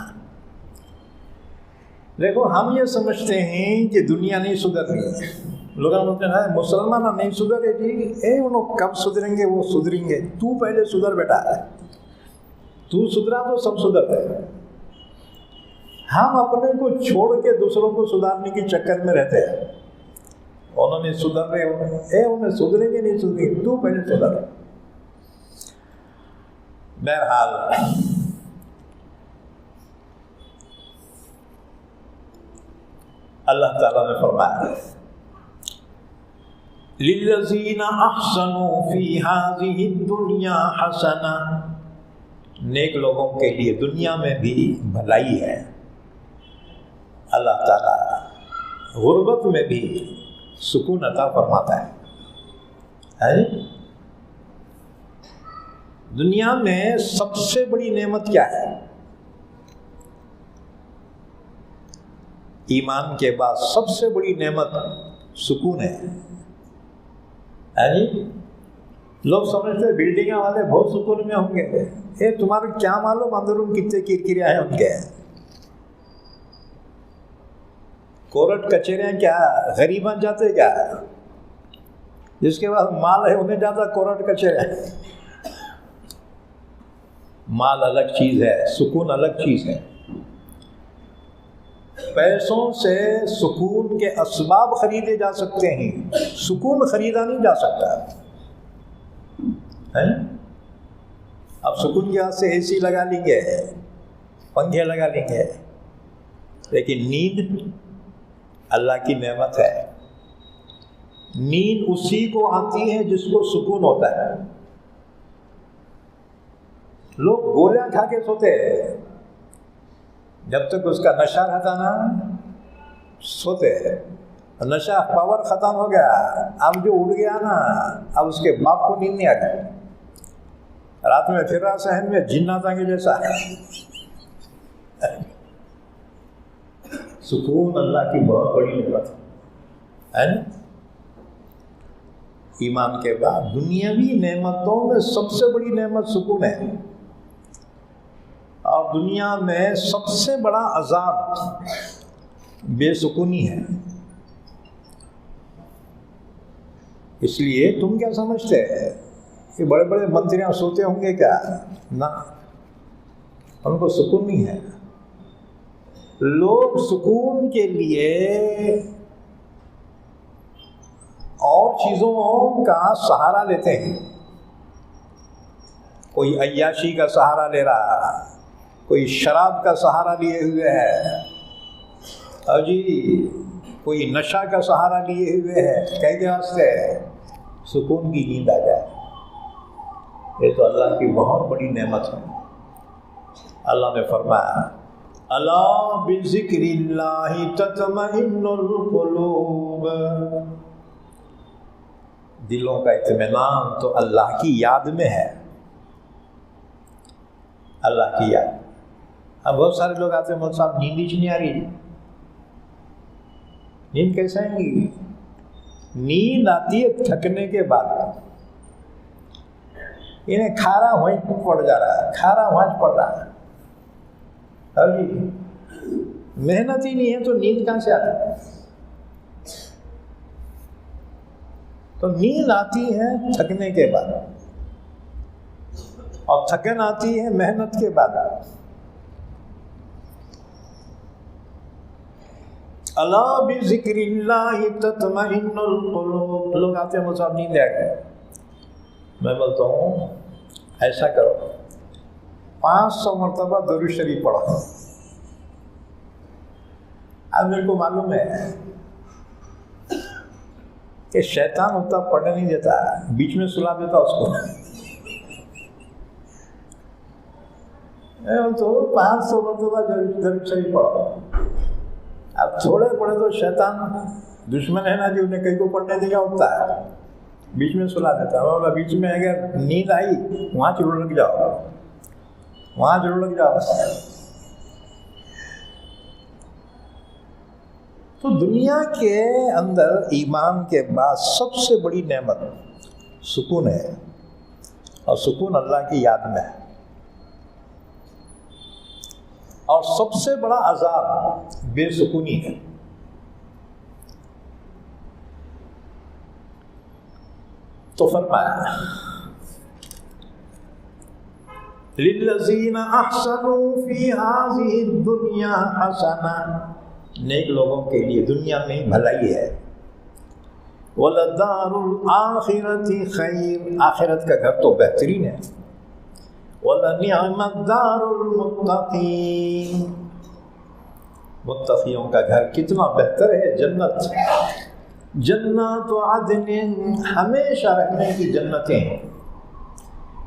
دیکھو ہم یہ سمجھتے ہیں کہ دنیا نہیں سدھر رہی ہے، لوگ بولتے ہیں مسلمان نہیں سدھرے جی، انہوں کب سدھریں گے، وہ سدھریں گے، تو پہلے سدھر بیٹا ہے، تو سدھرا تو سب سدھرتے ہیں۔ ہم اپنے کو چھوڑ کے دوسروں کو سدھارنے کے چکر میں رہتے ہیں، انہوں نے سدھر رہے، انہیں سدھریں گے نہیں سدھریں گے، تو پہلے سدھر۔ بہرحال اللہ تعالیٰ نے فرمایا لِلَّذِينَ أَحْسَنُوا فِي هَذِهِ الدُّنْيَا حَسَنَةٌ، نیک لوگوں کے لیے دنیا میں بھی بھلائی ہے۔ اللہ تعالیٰ غربت میں بھی سکون عطا فرماتا ہے۔ دنیا میں سب سے بڑی نعمت کیا ہے؟ ایمان کے بعد سب سے بڑی نعمت سکون ہے۔ لوگ سمجھتے ہیں بلڈنگوں والے بہت سکون میں ہوں گے، تمہارے کیا معلوم اندرون کتنے کرکریاں ہیں ان کے۔ کورٹ کچہریاں کیا غریباں جاتے کیا، جس کے بعد مال ہے انہیں جاتا کورٹ کچہریاں۔ مال الگ چیز ہے، سکون الگ چیز ہے۔ پیسوں سے سکون کے اسباب خریدے جا سکتے ہیں، سکون خریدا نہیں جا سکتا۔ اب سکون کے واسطے اے سی لگا لیں گے، پنکھے لگا لیں گے، لیکن نیند اللہ کی نعمت ہے۔ نیند اسی کو آتی ہے جس کو سکون ہوتا ہے۔ لوگ گولیاں کھا کے سوتے ہیں، جب تک اس کا نشہ رہتا نا سوتے، نشہ پاور ختم ہو گیا، اب جو اڑ گیا نا اب اس کے باپ کو نیند نہیں آتی، رات میں پھر رہا صحن میں جنات آگے جیسا۔ سکون اللہ کی بہت بڑی نعمت ہے۔ ایمان کے بعد دنیاوی نعمتوں میں سب سے بڑی نعمت سکون ہے، اور دنیا میں سب سے بڑا عذاب بے سکونی ہے۔ اس لیے تم کیا سمجھتے ہیں کہ بڑے بڑے منتریاں سوتے ہوں گے کیا؟ نہ، ان کو سکون نہیں ہے۔ لوگ سکون کے لیے اور چیزوں کا سہارا لیتے ہیں، کوئی عیاشی کا سہارا لے رہا، کوئی شراب کا سہارا لیے ہوئے ہے، اور جی کوئی نشہ کا سہارا لیے ہوئے ہے، کہہ کے واسطے سکون کی نیند آ جائے۔ یہ تو اللہ کی بہت بڑی نعمت ہے۔ اللہ نے فرمایا الا بذکر اللہ تطمئن القلوب، دلوں کا اطمینان تو اللہ کی یاد میں ہے، اللہ کی یاد۔ اب بہت سارے لوگ آتے ہیں مول صاحب نیند ہی نہیں آ رہی، نیند کیسے آئیں گی؟ نیند آتی ہے تھکنے کے بعد، انہیں کھارا وہیں پڑ جا رہا ہے، کھارا وہاں پڑ رہا ہے، ابھی محنت ہی نہیں ہے تو نیند کہاں سے آتی ہے؟ تو نیند آتی ہے تھکنے کے بعد، اور تھکن آتی ہے محنت کے بعد۔ الا بذکر اللہ تطمئن القلوب، لوگ آتے ہیں مجھے نیند آ گئی، میں بولتا ہوں ایسا کرو 500 مرتبہ درود شریف پڑھو۔ اب میرے کو معلوم ہے کہ شیطان اتنا پڑھنے نہیں دیتا، بیچ میں سلا دیتا اس کو. تو 500 مرتبہ درود شریف پڑھو. اب تھوڑے پڑھے تو شیطان دشمن ہے نا جی، انہیں کہیں کو پڑھنے دیا ہوتا ہے، بیچ میں سلا دیتا ہے. بیچ میں اگر نیند آئی وہاں ضرور لگ جاؤ، وہاں ضرور لگ جاؤ. تو دنیا کے اندر ایمان کے بعد سب سے بڑی نعمت سکون ہے، اور سکون اللہ کی یاد میں ہے. اور سب سے بڑا عذاب بے سکونی ہے. تو فرمایا لِلَّذِينَ أَحْسَنُوا فِي هَذِهِ الدُّنْيَا حَسَنَةٌ، نیک لوگوں کے لیے دنیا میں بھلائی ہے. وَلَدَارُ الْآخِرَةِ خَيْرٌ، آخرت کا گھر تو بہترین ہے. وَلَنِعْمَ الدَّارُ الْمُتَّقِينَ، متقیوں کا گھر کتنا بہتر ہے، جنت. جنات عدن، ہمیشہ رہنے کی جنتیں ہیں.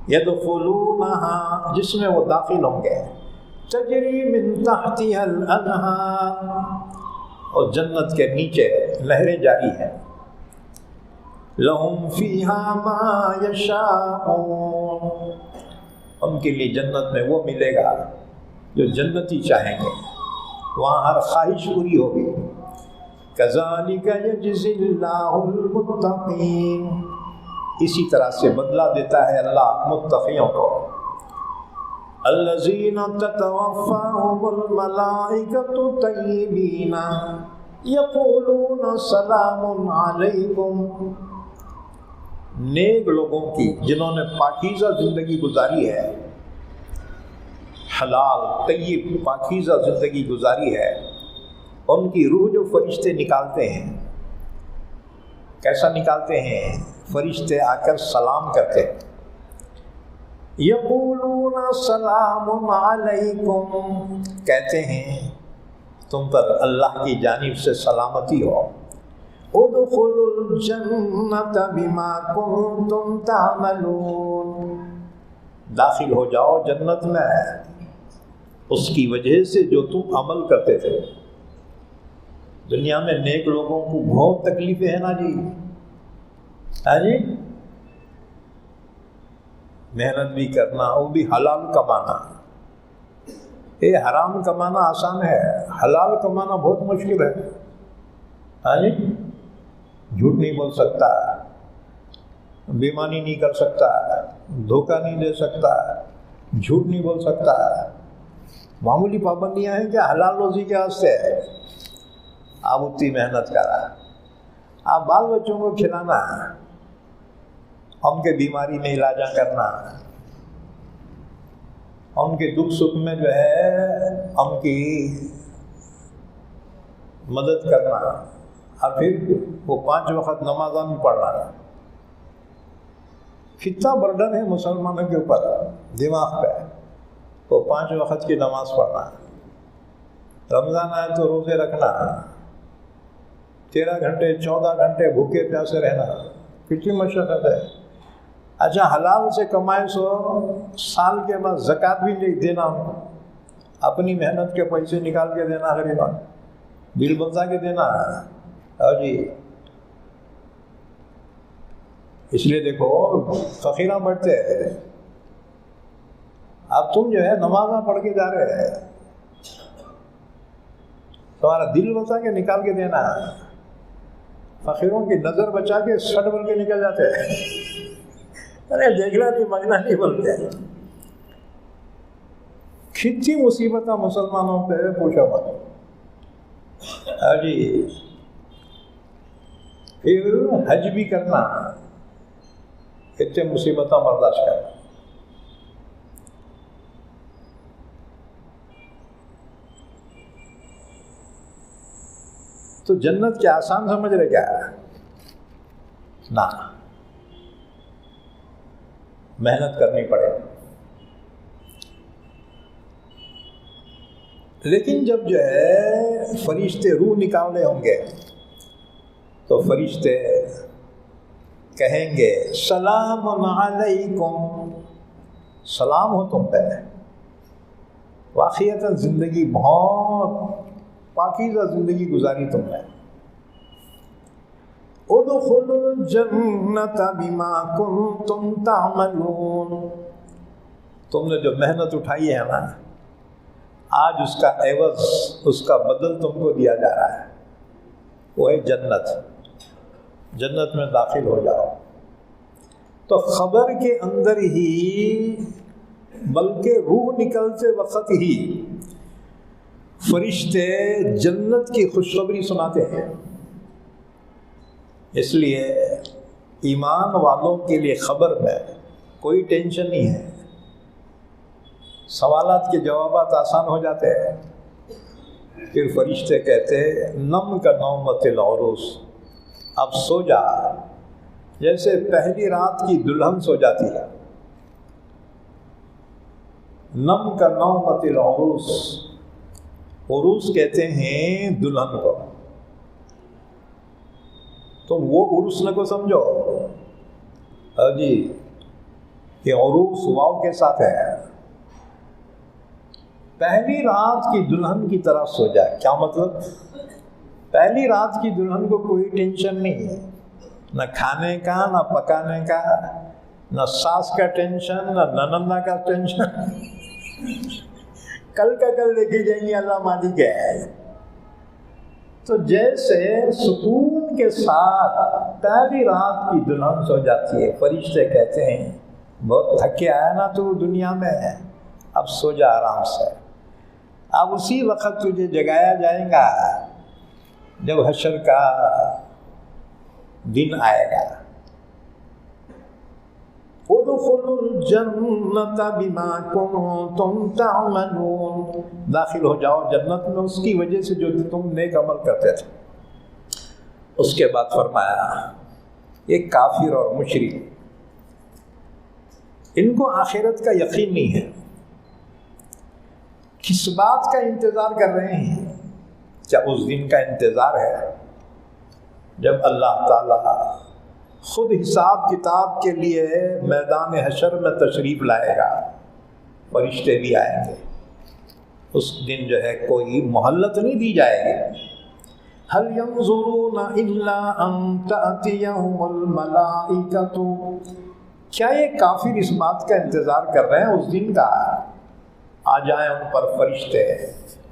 يدخلونها، جس میں وہ داخل ہوں گے. تجری من تحتها الانہار، اور جنت کے نیچے نہریں جاری ہیں. لهم فيها ما يشاءون، ان کے لیے جنت میں وہ ملے گا جو جنتی چاہیں گے، وہاں ہر خواہش پوری ہوگی. كذلك يجزي الله المتقين، اسی طرح سے بدلہ دیتا ہے اللہ متقیوں کو. الذين تتوفاهم الملائكة طيبين يقولون سلام عليكم، نیک لوگوں کی جنہوں نے پاکیزہ زندگی گزاری ہے، حلال طیب پاکیزہ زندگی گزاری ہے، ان کی روح جو فرشتے نکالتے ہیں، کیسا نکالتے ہیں؟ فرشتے آ کر سلام کرتے ہیں. یقولون سلام علیکم، کہتے ہیں تم پر اللہ کی جانب سے سلامتی ہو. ادخلوا الجنۃ بما کنتم تعملون، داخل ہو جاؤ جنت میں اس کی وجہ سے جو تم عمل کرتے تھے. دنیا میں نیک لوگوں کو بہت تکلیفیں ہیں نا جی. ہاں جی، محنت بھی کرنا، وہ بھی حلال کمانا. یہ حرام کمانا آسان ہے، حلال کمانا بہت مشکل ہے. ہاں جی، جھوٹ نہیں بول سکتا، بےمانی نہیں کر سکتا، دھوکہ نہیں دے سکتا، جھوٹ نہیں بول سکتا. معمولی پابندیاں ہیں کہ حلال روزی کے واسطے ہے. آپ اتنی محنت کرا، آپ بال بچوں کو کھلانا، ان کے بیماری میں علاجہ کرنا، ان کے دکھ سکھ میں جو ہے ان کی مدد کرنا، اور پھر وہ 5 وقت نمازاں بھی پڑھنا. کتنا برڈن ہے مسلمانوں کے اوپر دماغ پہ، وہ 5 وقت کی نماز پڑھنا. رمضان آئے تو روزے رکھنا، 13 گھنٹے 14 گھنٹے بھوکے پیاسے رہنا، کتنی مشقت ہے. اچھا حلال سے کمائے سو سال کے بعد زکوٰۃ بھی نہیں دینا، ان کو اپنی محنت کے پیسے نکال کے دینا، غریبان بل بتا کے دینا. اور جی اس لیے دیکھو فقیراں بڑھتے ہیں. اب تم جو ہے نمازاں پڑھ کے جا رہے ہیں، تمہارا دل بتا کے نکال کے دینا. فقیروں کی نظر بچا کے سٹ بن کے نکل جاتے ہیں. ارے دیکھنا نہیں مانگنا نہیں بولتے. کتنی مصیبتیں مسلمانوں پہ پوچھو مت. جی پھر حج بھی کرنا، اتنے مصیبتیں برداشت کرنا. تو جنت کیا آسان سمجھ رہے کیا؟ نہ، محنت کرنی پڑے. لیکن جب جو ہے فرشتے روح نکالنے ہوں گے تو فرشتے کہیں گے سلام علیکم، سلام ہو تم پہ. واقعتاً زندگی بہت پاکیزہ زندگی گزاری تم نے. ادخلوا الجنۃ بما کنتم تعملون، تم نے جو محنت اٹھائی ہے نا، آج اس کا عوض، اس کا بدل تم کو دیا جا رہا ہے، وہ ہے جنت. جنت میں داخل ہو جاؤ. تو خبر کے اندر ہی، بلکہ روح نکلتے وقت ہی فرشتے جنت کی خوشخبری سناتے ہیں. اس لیے ایمان والوں کے لیے خبر میں کوئی ٹینشن نہیں ہے. سوالات کے جوابات آسان ہو جاتے ہیں. پھر فرشتے کہتے ہیں نم کا نومت العروس، اب سو جا، جیسے پہلی رات کی دلہن سو جاتی ہے. نم کا نومت العروس، عروس کہتے ہیں دلہن کو. تم وہ عروس نہ کو سمجھو جی، یہ عروس واو کے ساتھ ہے. پہلی رات کی دلہن کی طرح سو جائے. کیا مطلب؟ پہلی رات کی دلہن کو کوئی ٹینشن نہیں، نہ کھانے کا، نہ پکانے کا، نہ ساس کا ٹینشن، نہ نندا کا ٹینشن. کل کا کل دیکھی جائیں گی، اللہ مالک ہے. تو جیسے سکون کے ساتھ پہلی رات کی دلہن سو جاتی ہے، فرشتے کہتے ہیں بہت تھکے آیا نا تو دنیا میں، اب سو جا آرام سے. اب اسی وقت تجھے جگایا جائے گا جب حشر کا دن آئے گا. ادخلوا الجنۃ بما کنتم تعملون، داخل ہو جاؤ جنت میں اس کی وجہ سے جو تم نیک عمل کرتے تھے. اس کے بعد فرمایا یہ کافر اور مشرک، ان کو آخرت کا یقین نہیں ہے. کس بات کا انتظار کر رہے ہیں؟ کیا اس دن کا انتظار ہے جب اللہ تعالیٰ خود حساب کتاب کے لیے میدان حشر میں تشریف لائے گا، فرشتے بھی آئیں گے. اس دن جو ہے کوئی مہلت نہیں دی جائے گی. هل ينظرون الا ان تأتيهم الملائکۃ، کیا یہ کافر اس بات کا انتظار کر رہے ہیں اس دن کا آ جائیں ان پر فرشتے،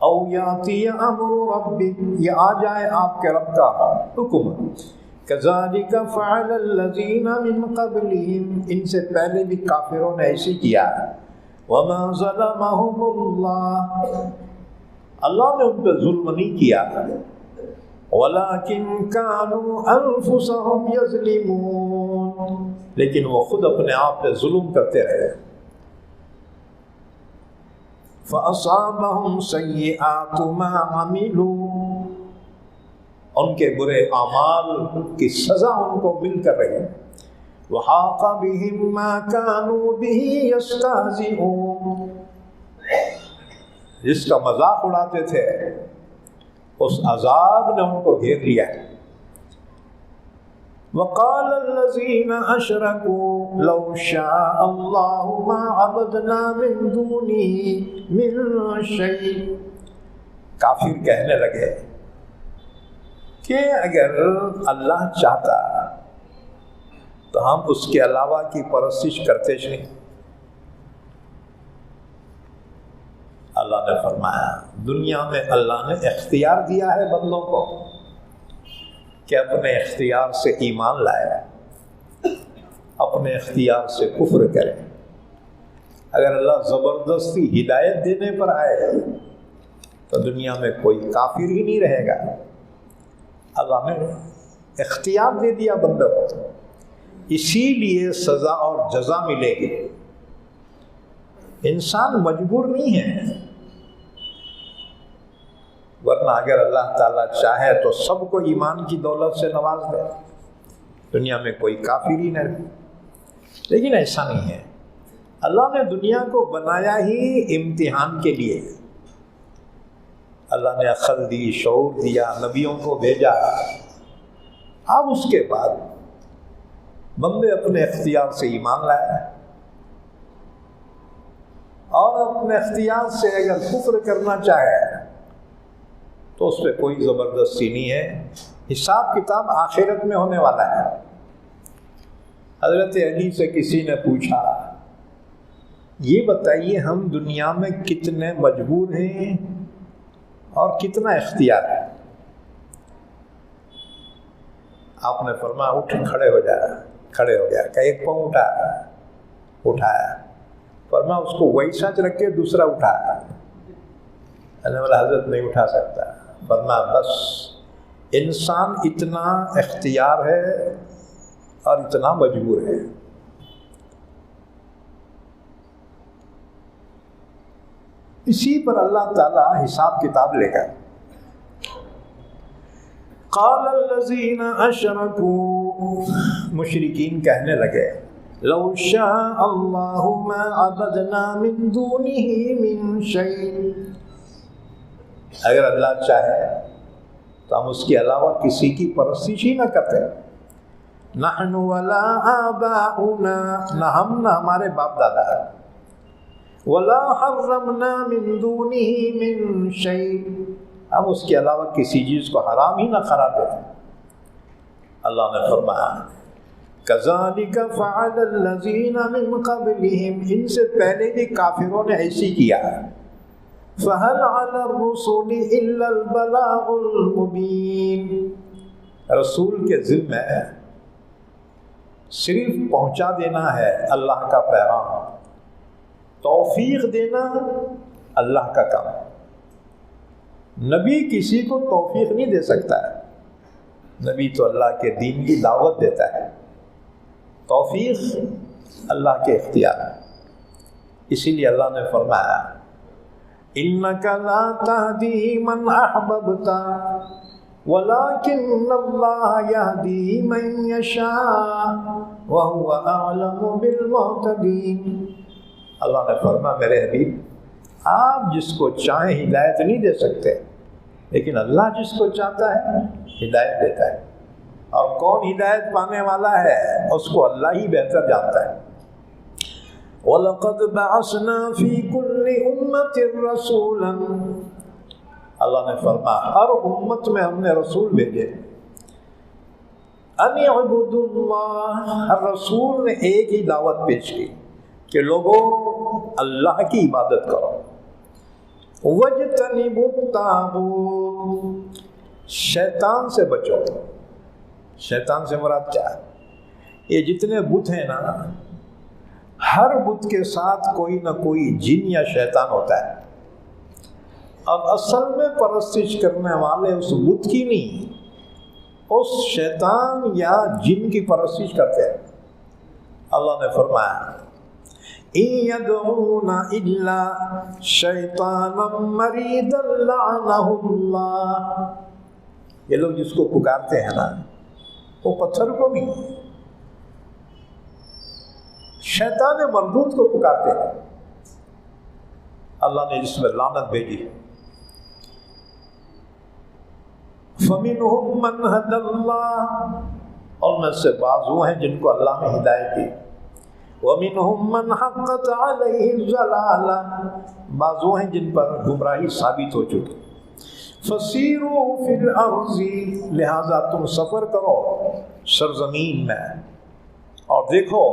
او یاتی امر ربک، یہ آ جائے آپ کے رب کا حکم. کذالک فعل الذین من قبلہم، ان سے پہلے بھی کافروں نے ایسے کیا. وما ظلمہم اللہ، اللہ نے ان پہ ظلم نہیں کیا، ولکن کانوا انفسہم یظلمون، لیکن وہ خود اپنے آپ پہ ظلم کرتے رہے. فَأَصَابَهُمْ سَيِّئَاتُ مَا عَمِلُوا، ان کے برے اعمال کی سزا ان کو مل کر رہی. وَحَاقَ بِهِمْ مَا كَانُوا بِهِ يَسْتَهْزِئُونَ، جس کا مذاق اڑاتے تھے اس عذاب نے ان کو گھیر لیا. وقال الذين اشركوا لو شاء الله ما عبدنا من دونه من شيء، کافر کہنے لگے کہ اگر اللہ چاہتا تو ہم اس کے علاوہ کی پرستش کرتے نہیں. اللہ نے فرمایا دنیا میں اللہ نے اختیار دیا ہے بندوں کو کہ اپنے اختیار سے ایمان لائے، اپنے اختیار سے کفر کرے. اگر اللہ زبردستی ہدایت دینے پر آئے تو دنیا میں کوئی کافر ہی نہیں رہے گا. اللہ نے اختیار دے دیا بندوں کو، اسی لیے سزا اور جزا ملے گی. انسان مجبور نہیں ہے، ورنہ اگر اللہ تعالیٰ چاہے تو سب کو ایمان کی دولت سے نواز دے، دنیا میں کوئی کافر ہی نہ رہے. لیکن ایسا نہیں ہے. اللہ نے دنیا کو بنایا ہی امتحان کے لیے. اللہ نے عقل دی، شعور دیا، نبیوں کو بھیجا. اب اس کے بعد بندے اپنے اختیار سے ایمان لائے اور اپنے اختیار سے اگر کفر کرنا چاہے تو اس پہ کوئی زبردستی نہیں ہے. حساب کتاب آخرت میں ہونے والا ہے. حضرت علی سے کسی نے پوچھا یہ بتائیے ہم دنیا میں کتنے مجبور ہیں اور کتنا اختیار ہے؟ آپ نے فرمایا اٹھ کھڑے ہو گیا کہ ایک پاؤں اٹھایا. فرمایا اس کو ویسا رکھ کے دوسرا اٹھایا. حضرت نہیں اٹھا سکتا. فرمایا بس انسان اتنا اختیار ہے اور اتنا مجبور ہے. اسی پر اللہ تعالیٰ حساب کتاب لے گا. قال الذین اشرکوا، مشرکین کہنے لگے لو شاء اللہ ما عبدنا من دونہ من شیء، اگر اللہ چاہے تو ہم اس کے علاوہ کسی کی پرستش ہی نہ کرتے. نحن ولا آباؤنا، نہ ہم نہ ہمارے باپ دادا. ولا حرمنا من دونہ من شیء، ہم اس کے علاوہ کسی چیز کو حرام ہی نہ قرار دیتے. اللہ نے فرمایا کذالک فعل الذین من قبلہم، ان سے پہلے بھی کافروں نے ایسی کیا. فہل علی الرسول الا البلاغ المبین، رسول کے ذمہ صرف پہنچا دینا ہے اللہ کا پیغام، توفیق دینا اللہ کا کام. نبی کسی کو توفیق نہیں دے سکتا ہے. نبی تو اللہ کے دین کی دعوت دیتا ہے، توفیق اللہ کے اختیار ہے. اسی لیے اللہ نے فرمایا انک لا تہدی من احببت ولکن اللہ یہدی من یشاء وہو اعلم بالمہتدین. اللہ نے فرمایا میرے حبیب آپ جس کو چاہیں ہدایت نہیں دے سکتے، لیکن اللہ جس کو چاہتا ہے ہدایت دیتا ہے. اور کون ہدایت پانے والا ہے اس کو اللہ ہی بہتر جانتا ہے. وَلَقَدْ بَعَثْنَا فِي كُلِّ أُمَّةٍ رَسُولًا، اللہ نے فرمایا ہر امت میں ہم نے رسول بھیجے. أَنِ اعْبُدُوا اللَّهَ، ہر رسول نے ایک ہی دعوت پیش کی کہ لوگوں اللہ کی عبادت کرو. وَاجْتَنِبُوا الطَّاغُوتَ، شیطان سے بچو. شیطان سے مراد کیا ہے؟ یہ جتنے بت ہیں نا، ہر بت کے ساتھ کوئی نہ کوئی جن یا شیطان ہوتا ہے. اب اصل میں پرستش کرنے والے اس بت کی نہیں، اس شیطان یا جن کی پرستش کرتے ہیں. اللہ نے فرمایا إِن يَدْعُونَ إِلَّا شَيْطَانًا مَرِيدًا لَعَنَهُ اللَّهُ، یہ لوگ جس کو پکارتے ہیں نا وہ پتھر کو نہیں، شیطان مردود کو پکارتے ہیں. اللہ نے جس میں لعنت بھیجی. فَمِنْهُمْ مَنْ هَدَى اللَّهُ، اور میں سے بعض وہ ہیں جن کو اللہ نے ہدایت دی. وَمِنْهُمْ مَنْ حَقَّتْ عَلَيْهِ الضَّلَالَةُ، بعض وہ ہیں جن پر گمراہی ثابت ہو چکی. فَسِيرُوا فِي الْأَرْضِ، لہذا تم سفر کرو سرزمین میں اور دیکھو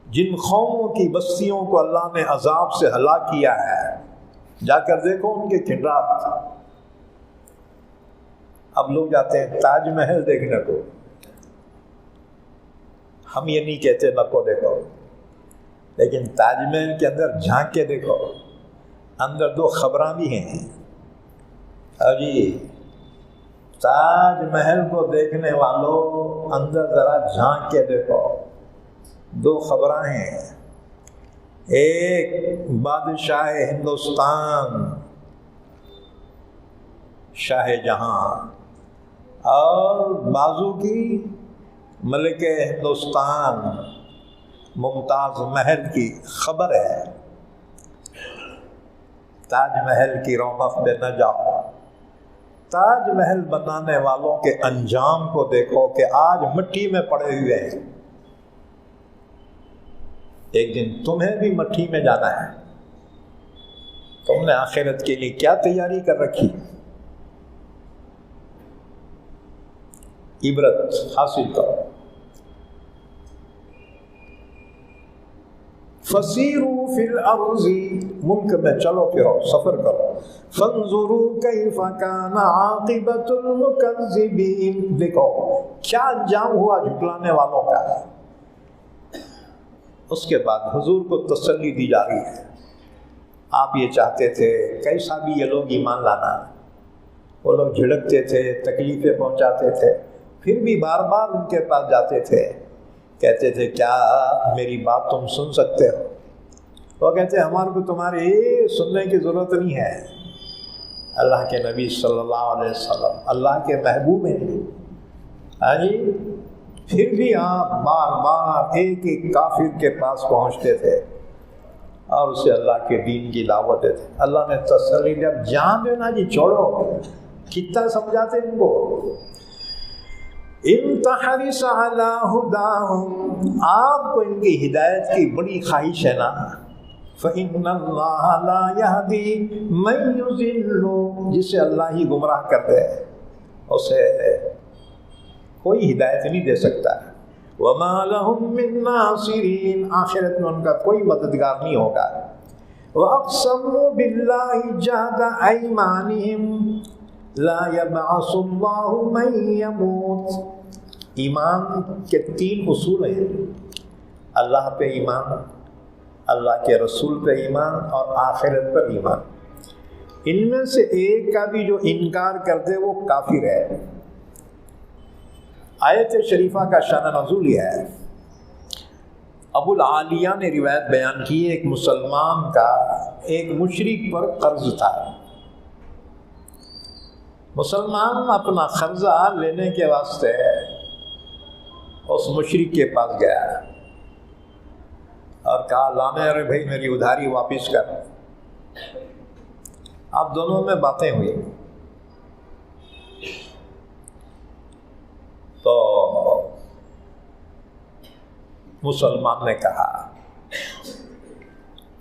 جن قوموں کی بستیوں کو اللہ نے عذاب سے ہلاک کیا ہے، جا کر دیکھو ان کے کھنڈرات. اب لوگ جاتے ہیں تاج محل دیکھنے کو، ہم یہ نہیں کہتے نکو دیکھو، لیکن تاج محل کے اندر جھانک کے دیکھو، اندر دو خبراں بھی ہیں. جی تاج محل کو دیکھنے والوں اندر ذرا جھانک کے دیکھو، دو خبراں ہیں. ایک بادشاہ ہندوستان شاہ جہاں، اور بازو کی ملک ہندوستان ممتاز محل کی خبر ہے. تاج محل کی رونق پہ نہ جاؤ، تاج محل بنانے والوں کے انجام کو دیکھو کہ آج مٹی میں پڑے ہوئے ہیں، ایک دن تمہیں بھی مٹی میں جانا ہے۔ تم نے آخرت کے لیے کیا تیاری کر رکھی؟ عبرت حاصل کرو۔ فسیروا فی الارض، ملک میں چلو پھرو، سفر کرو۔ فانظروا کیف کان عاقبۃ المکذبین، دیکھو کیا انجام ہوا جھٹلانے والوں کا۔ اس کے بعد حضور کو تسلی دی جا رہی ہے، آپ یہ چاہتے تھے کیسا بھی یہ لوگ ایمان لانا، وہ لوگ جھڑکتے تھے، تکلیفیں پہنچاتے تھے، پھر بھی بار بار ان کے پاس جاتے تھے، کہتے تھے کیا میری بات تم سن سکتے ہو؟ وہ کہتے ہمارے کو تمہاری سننے کی ضرورت نہیں ہے، اللہ کے نبی صلی اللہ علیہ وسلم اللہ کے محبوب ہیں۔ ہاں جی، پھر بھی آپ بار بار ایک ایک کافر کے پاس پہنچتے تھے اور اسے اللہ کے دین کی دعوت دیتے۔ اللہ نے تسلی دی، اب جان دینا جی، چھوڑو، کتنا سمجھاتے ان کو۔ ان تحرص علی ہداہم، آپ کو ان کی ہدایت کی بڑی خواہش ہے نا، فإن اللہ لا یہدی من یضل، جسے اللہ ہی گمراہ کر دے اسے کوئی ہدایت نہیں دے سکتا۔ وما لهم من ناصرین، آخرت میں ان کا کوئی مددگار نہیں ہوگا۔ واقسموا باللہ جہد ایمانہم لا یبعث اللہ من یموت، ایمان کے 3 اصول ہیں، اللہ پہ ایمان، اللہ کے رسول پہ ایمان اور آخرت پر ایمان۔ ان میں سے ایک کا بھی جو انکار کر دے وہ کافر ہے۔ آیت شریفہ کا شان نزول یہ ہے، ابو العالیہ نے روایت بیان کی، ایک مسلمان کا ایک مشرک پر قرض تھا۔ مسلمان اپنا قرضہ لینے کے واسطے اس مشرک کے پاس گیا اور کہا لانے ارے بھائی میری ادھاری واپس کر۔ اب دونوں میں باتیں ہوئی تو مسلمان نے کہا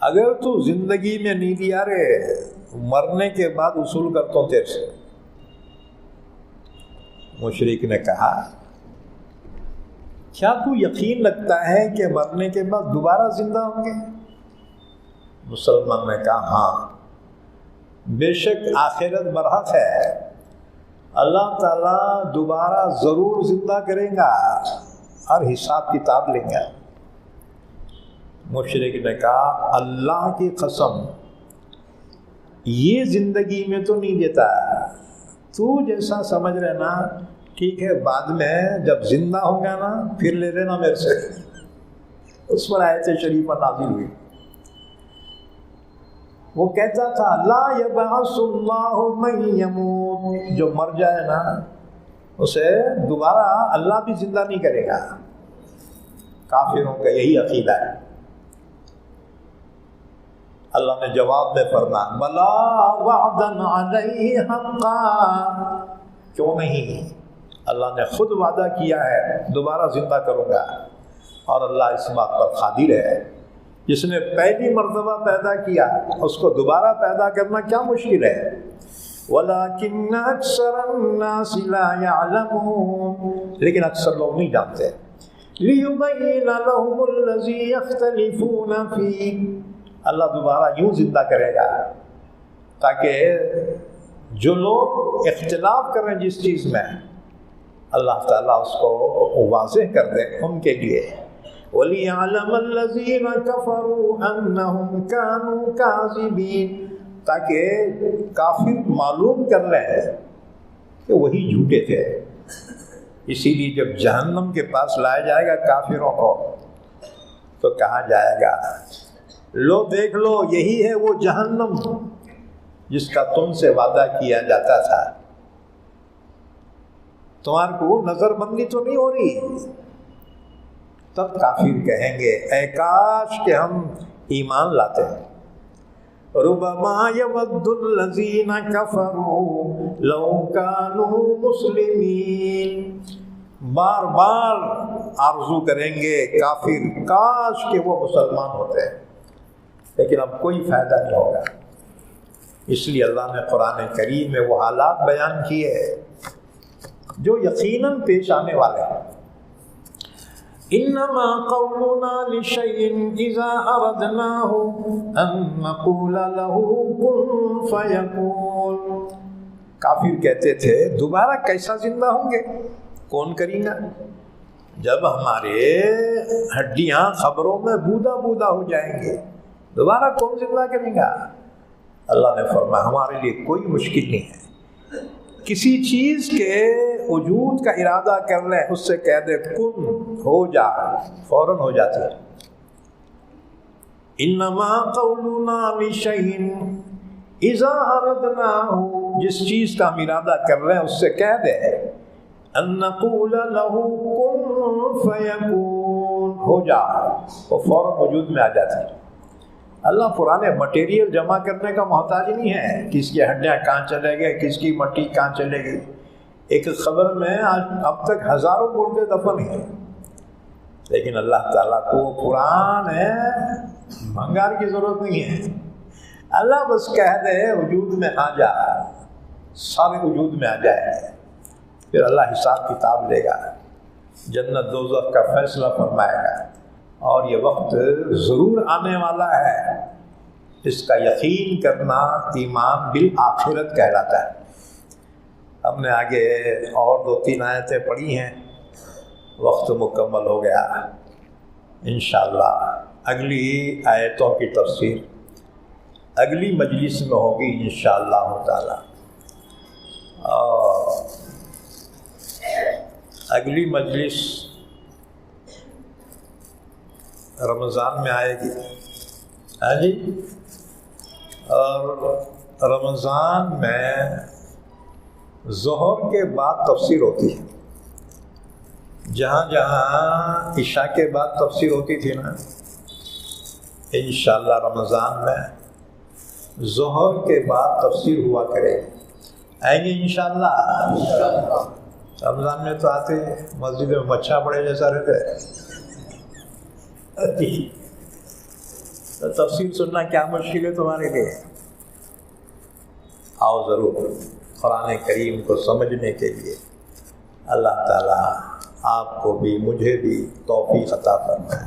اگر تو زندگی میں نہیں دیا رے، مرنے کے بعد وصول کرتا ہوں تیرے سے۔ مشرک نے کہا کیا تو یقین رکھتا ہے کہ مرنے کے بعد دوبارہ زندہ ہوں گے؟ مسلمان نے کہا ہاں، بے شک آخرت برحق ہے، اللہ تعالیٰ دوبارہ ضرور زندہ کرے گا اور حساب کتاب لیں گا۔ مشرک نے کہا اللہ کی قسم یہ زندگی میں تو نہیں دیتا، تو جیسا سمجھ رہے نا ٹھیک ہے، بعد میں جب زندہ ہوں گا نا پھر لے لینا میرے سے۔ اس پر آیت شریفہ نازل ہوئی، وہ کہتا تھا لا یبعث اللہ من یموت، جو مر جائے نا اسے دوبارہ اللہ بھی زندہ نہیں کرے گا۔ کافروں کا یہی عقیدہ ہے۔ اللہ نے جواب میں فرمایا بلا وعدا علیہ حقا، کیوں نہیں، اللہ نے خود وعدہ کیا ہے دوبارہ زندہ کروں گا، اور اللہ اس بات پر قادر ہے۔ جس نے پہلی مرتبہ پیدا کیا اس کو دوبارہ پیدا کرنا کیا مشکل ہے۔ وَلَكِنَّ أَكْثَرَ النَّاسِ لَا يَعْلَمُونَ، لیکن اکثر لوگ نہیں جانتے۔ لِيُبَيِّنَ لَهُمُ الَّذِي يَخْتَلِفُونَ فِيهِ، اللہ دوبارہ یوں زندہ کرے گا تاکہ جو لوگ اختلاف کر رہے ہیں جس چیز میں، اللہ تعالیٰ اس کو واضح کر دے ان کے لیے۔ وَلِيَعْلَمَ الَّذِينَ كَفَرُوا أَنَّهُمْ كَانُوا كَاذِبِينَ، تاکہ کافر معلوم کر لیں کہ وہی جھوٹے تھے۔ اسی لیے جب جہنم کے پاس لایا جائے گا کافروں کو تو کہا جائے گا لو دیکھ لو یہی ہے وہ جہنم جس کا تم سے وعدہ کیا جاتا تھا، تمہارے کو نظر بندی تو نہیں ہو رہی؟ تب کافر کہیں گے اے کاش کہ ہم ایمان لاتے ہیں، ربما یود الذین کفروا لو کانوا مسلمین، بار بار آرزو کریں گے کافر کاش کہ وہ مسلمان ہوتے ہیں، لیکن اب کوئی فائدہ نہیں ہوگا۔ اس لیے اللہ نے قرآن کریم میں وہ حالات بیان کیے جو یقیناً پیش آنے والے ہیں۔ انما قولنا لشيء اذا اردناه ان نقول له كن فيكون، کافر کہتے تھے دوبارہ کیسا زندہ ہوں گے، کون کریں گا جب ہمارے ہڈیاں خبروں میں بودا بودا ہو جائیں گے، دوبارہ کون زندہ کریں گا؟ اللہ نے فرمایا ہمارے لیے کوئی مشکل نہیں ہے، کسی چیز کے وجود کا ارادہ کر لیں، اس سے کہہ دے کن ہو جا، فوراً ہو جاتی ہے۔ انما قولنا لشيء اذا اردناه، جس چیز کا ہم ارادہ کر رہے ہیں اس سے کہہ دے ان نقول له کن فیکون، ہو جا، وہ فوراً وجود میں آ جاتی ہے۔ اللہ پرانے مٹیریل جمع کرنے کا محتاج نہیں ہے، کس کی ہڈیاں کہاں چلے گئے، کس کی مٹی کہاں چلے گئی۔ ایک خبر میں اب تک ہزاروں مردے دفن ہیں، لیکن اللہ تعالیٰ کو قرآن ہے، بھنگار کی ضرورت نہیں ہے۔ اللہ بس کہہ دے وجود میں آ جا، سارے وجود میں آ جائے، پھر اللہ حساب کتاب لے گا، جنت دوزخ کا فیصلہ فرمائے گا، اور یہ وقت ضرور آنے والا ہے۔ اس کا یقین کرنا ایمان بالآخرت کہلاتا ہے۔ ہم نے آگے اور 2-3 آیتیں پڑھی ہیں، وقت مکمل ہو گیا۔ انشاءاللہ اگلی آیتوں کی تفسیر اگلی مجلس میں ہوگی انشاءاللہ تعالی، اور اگلی مجلس رمضان میں آئے گی، ہاں جی، اور رمضان میں ظہر کے بعد تفسیر ہوتی ہے، جہاں جہاں عشاء کے بعد تفسیر ہوتی تھی نا، انشاءاللہ رمضان میں ظہر کے بعد تفسیر ہوا کرے گی۔ آئیں گے انشاءاللہ؟ رمضان میں تو آتے مسجد میں مچھا پڑے جیسا رہتے، تو تفسیر سننا کیا مشکل ہے تمہارے لیے؟ آؤ ضرور، قرآن کریم کو سمجھنے کے لیے اللہ تعالیٰ آپ کو بھی مجھے بھی توفیق عطا فرمائے۔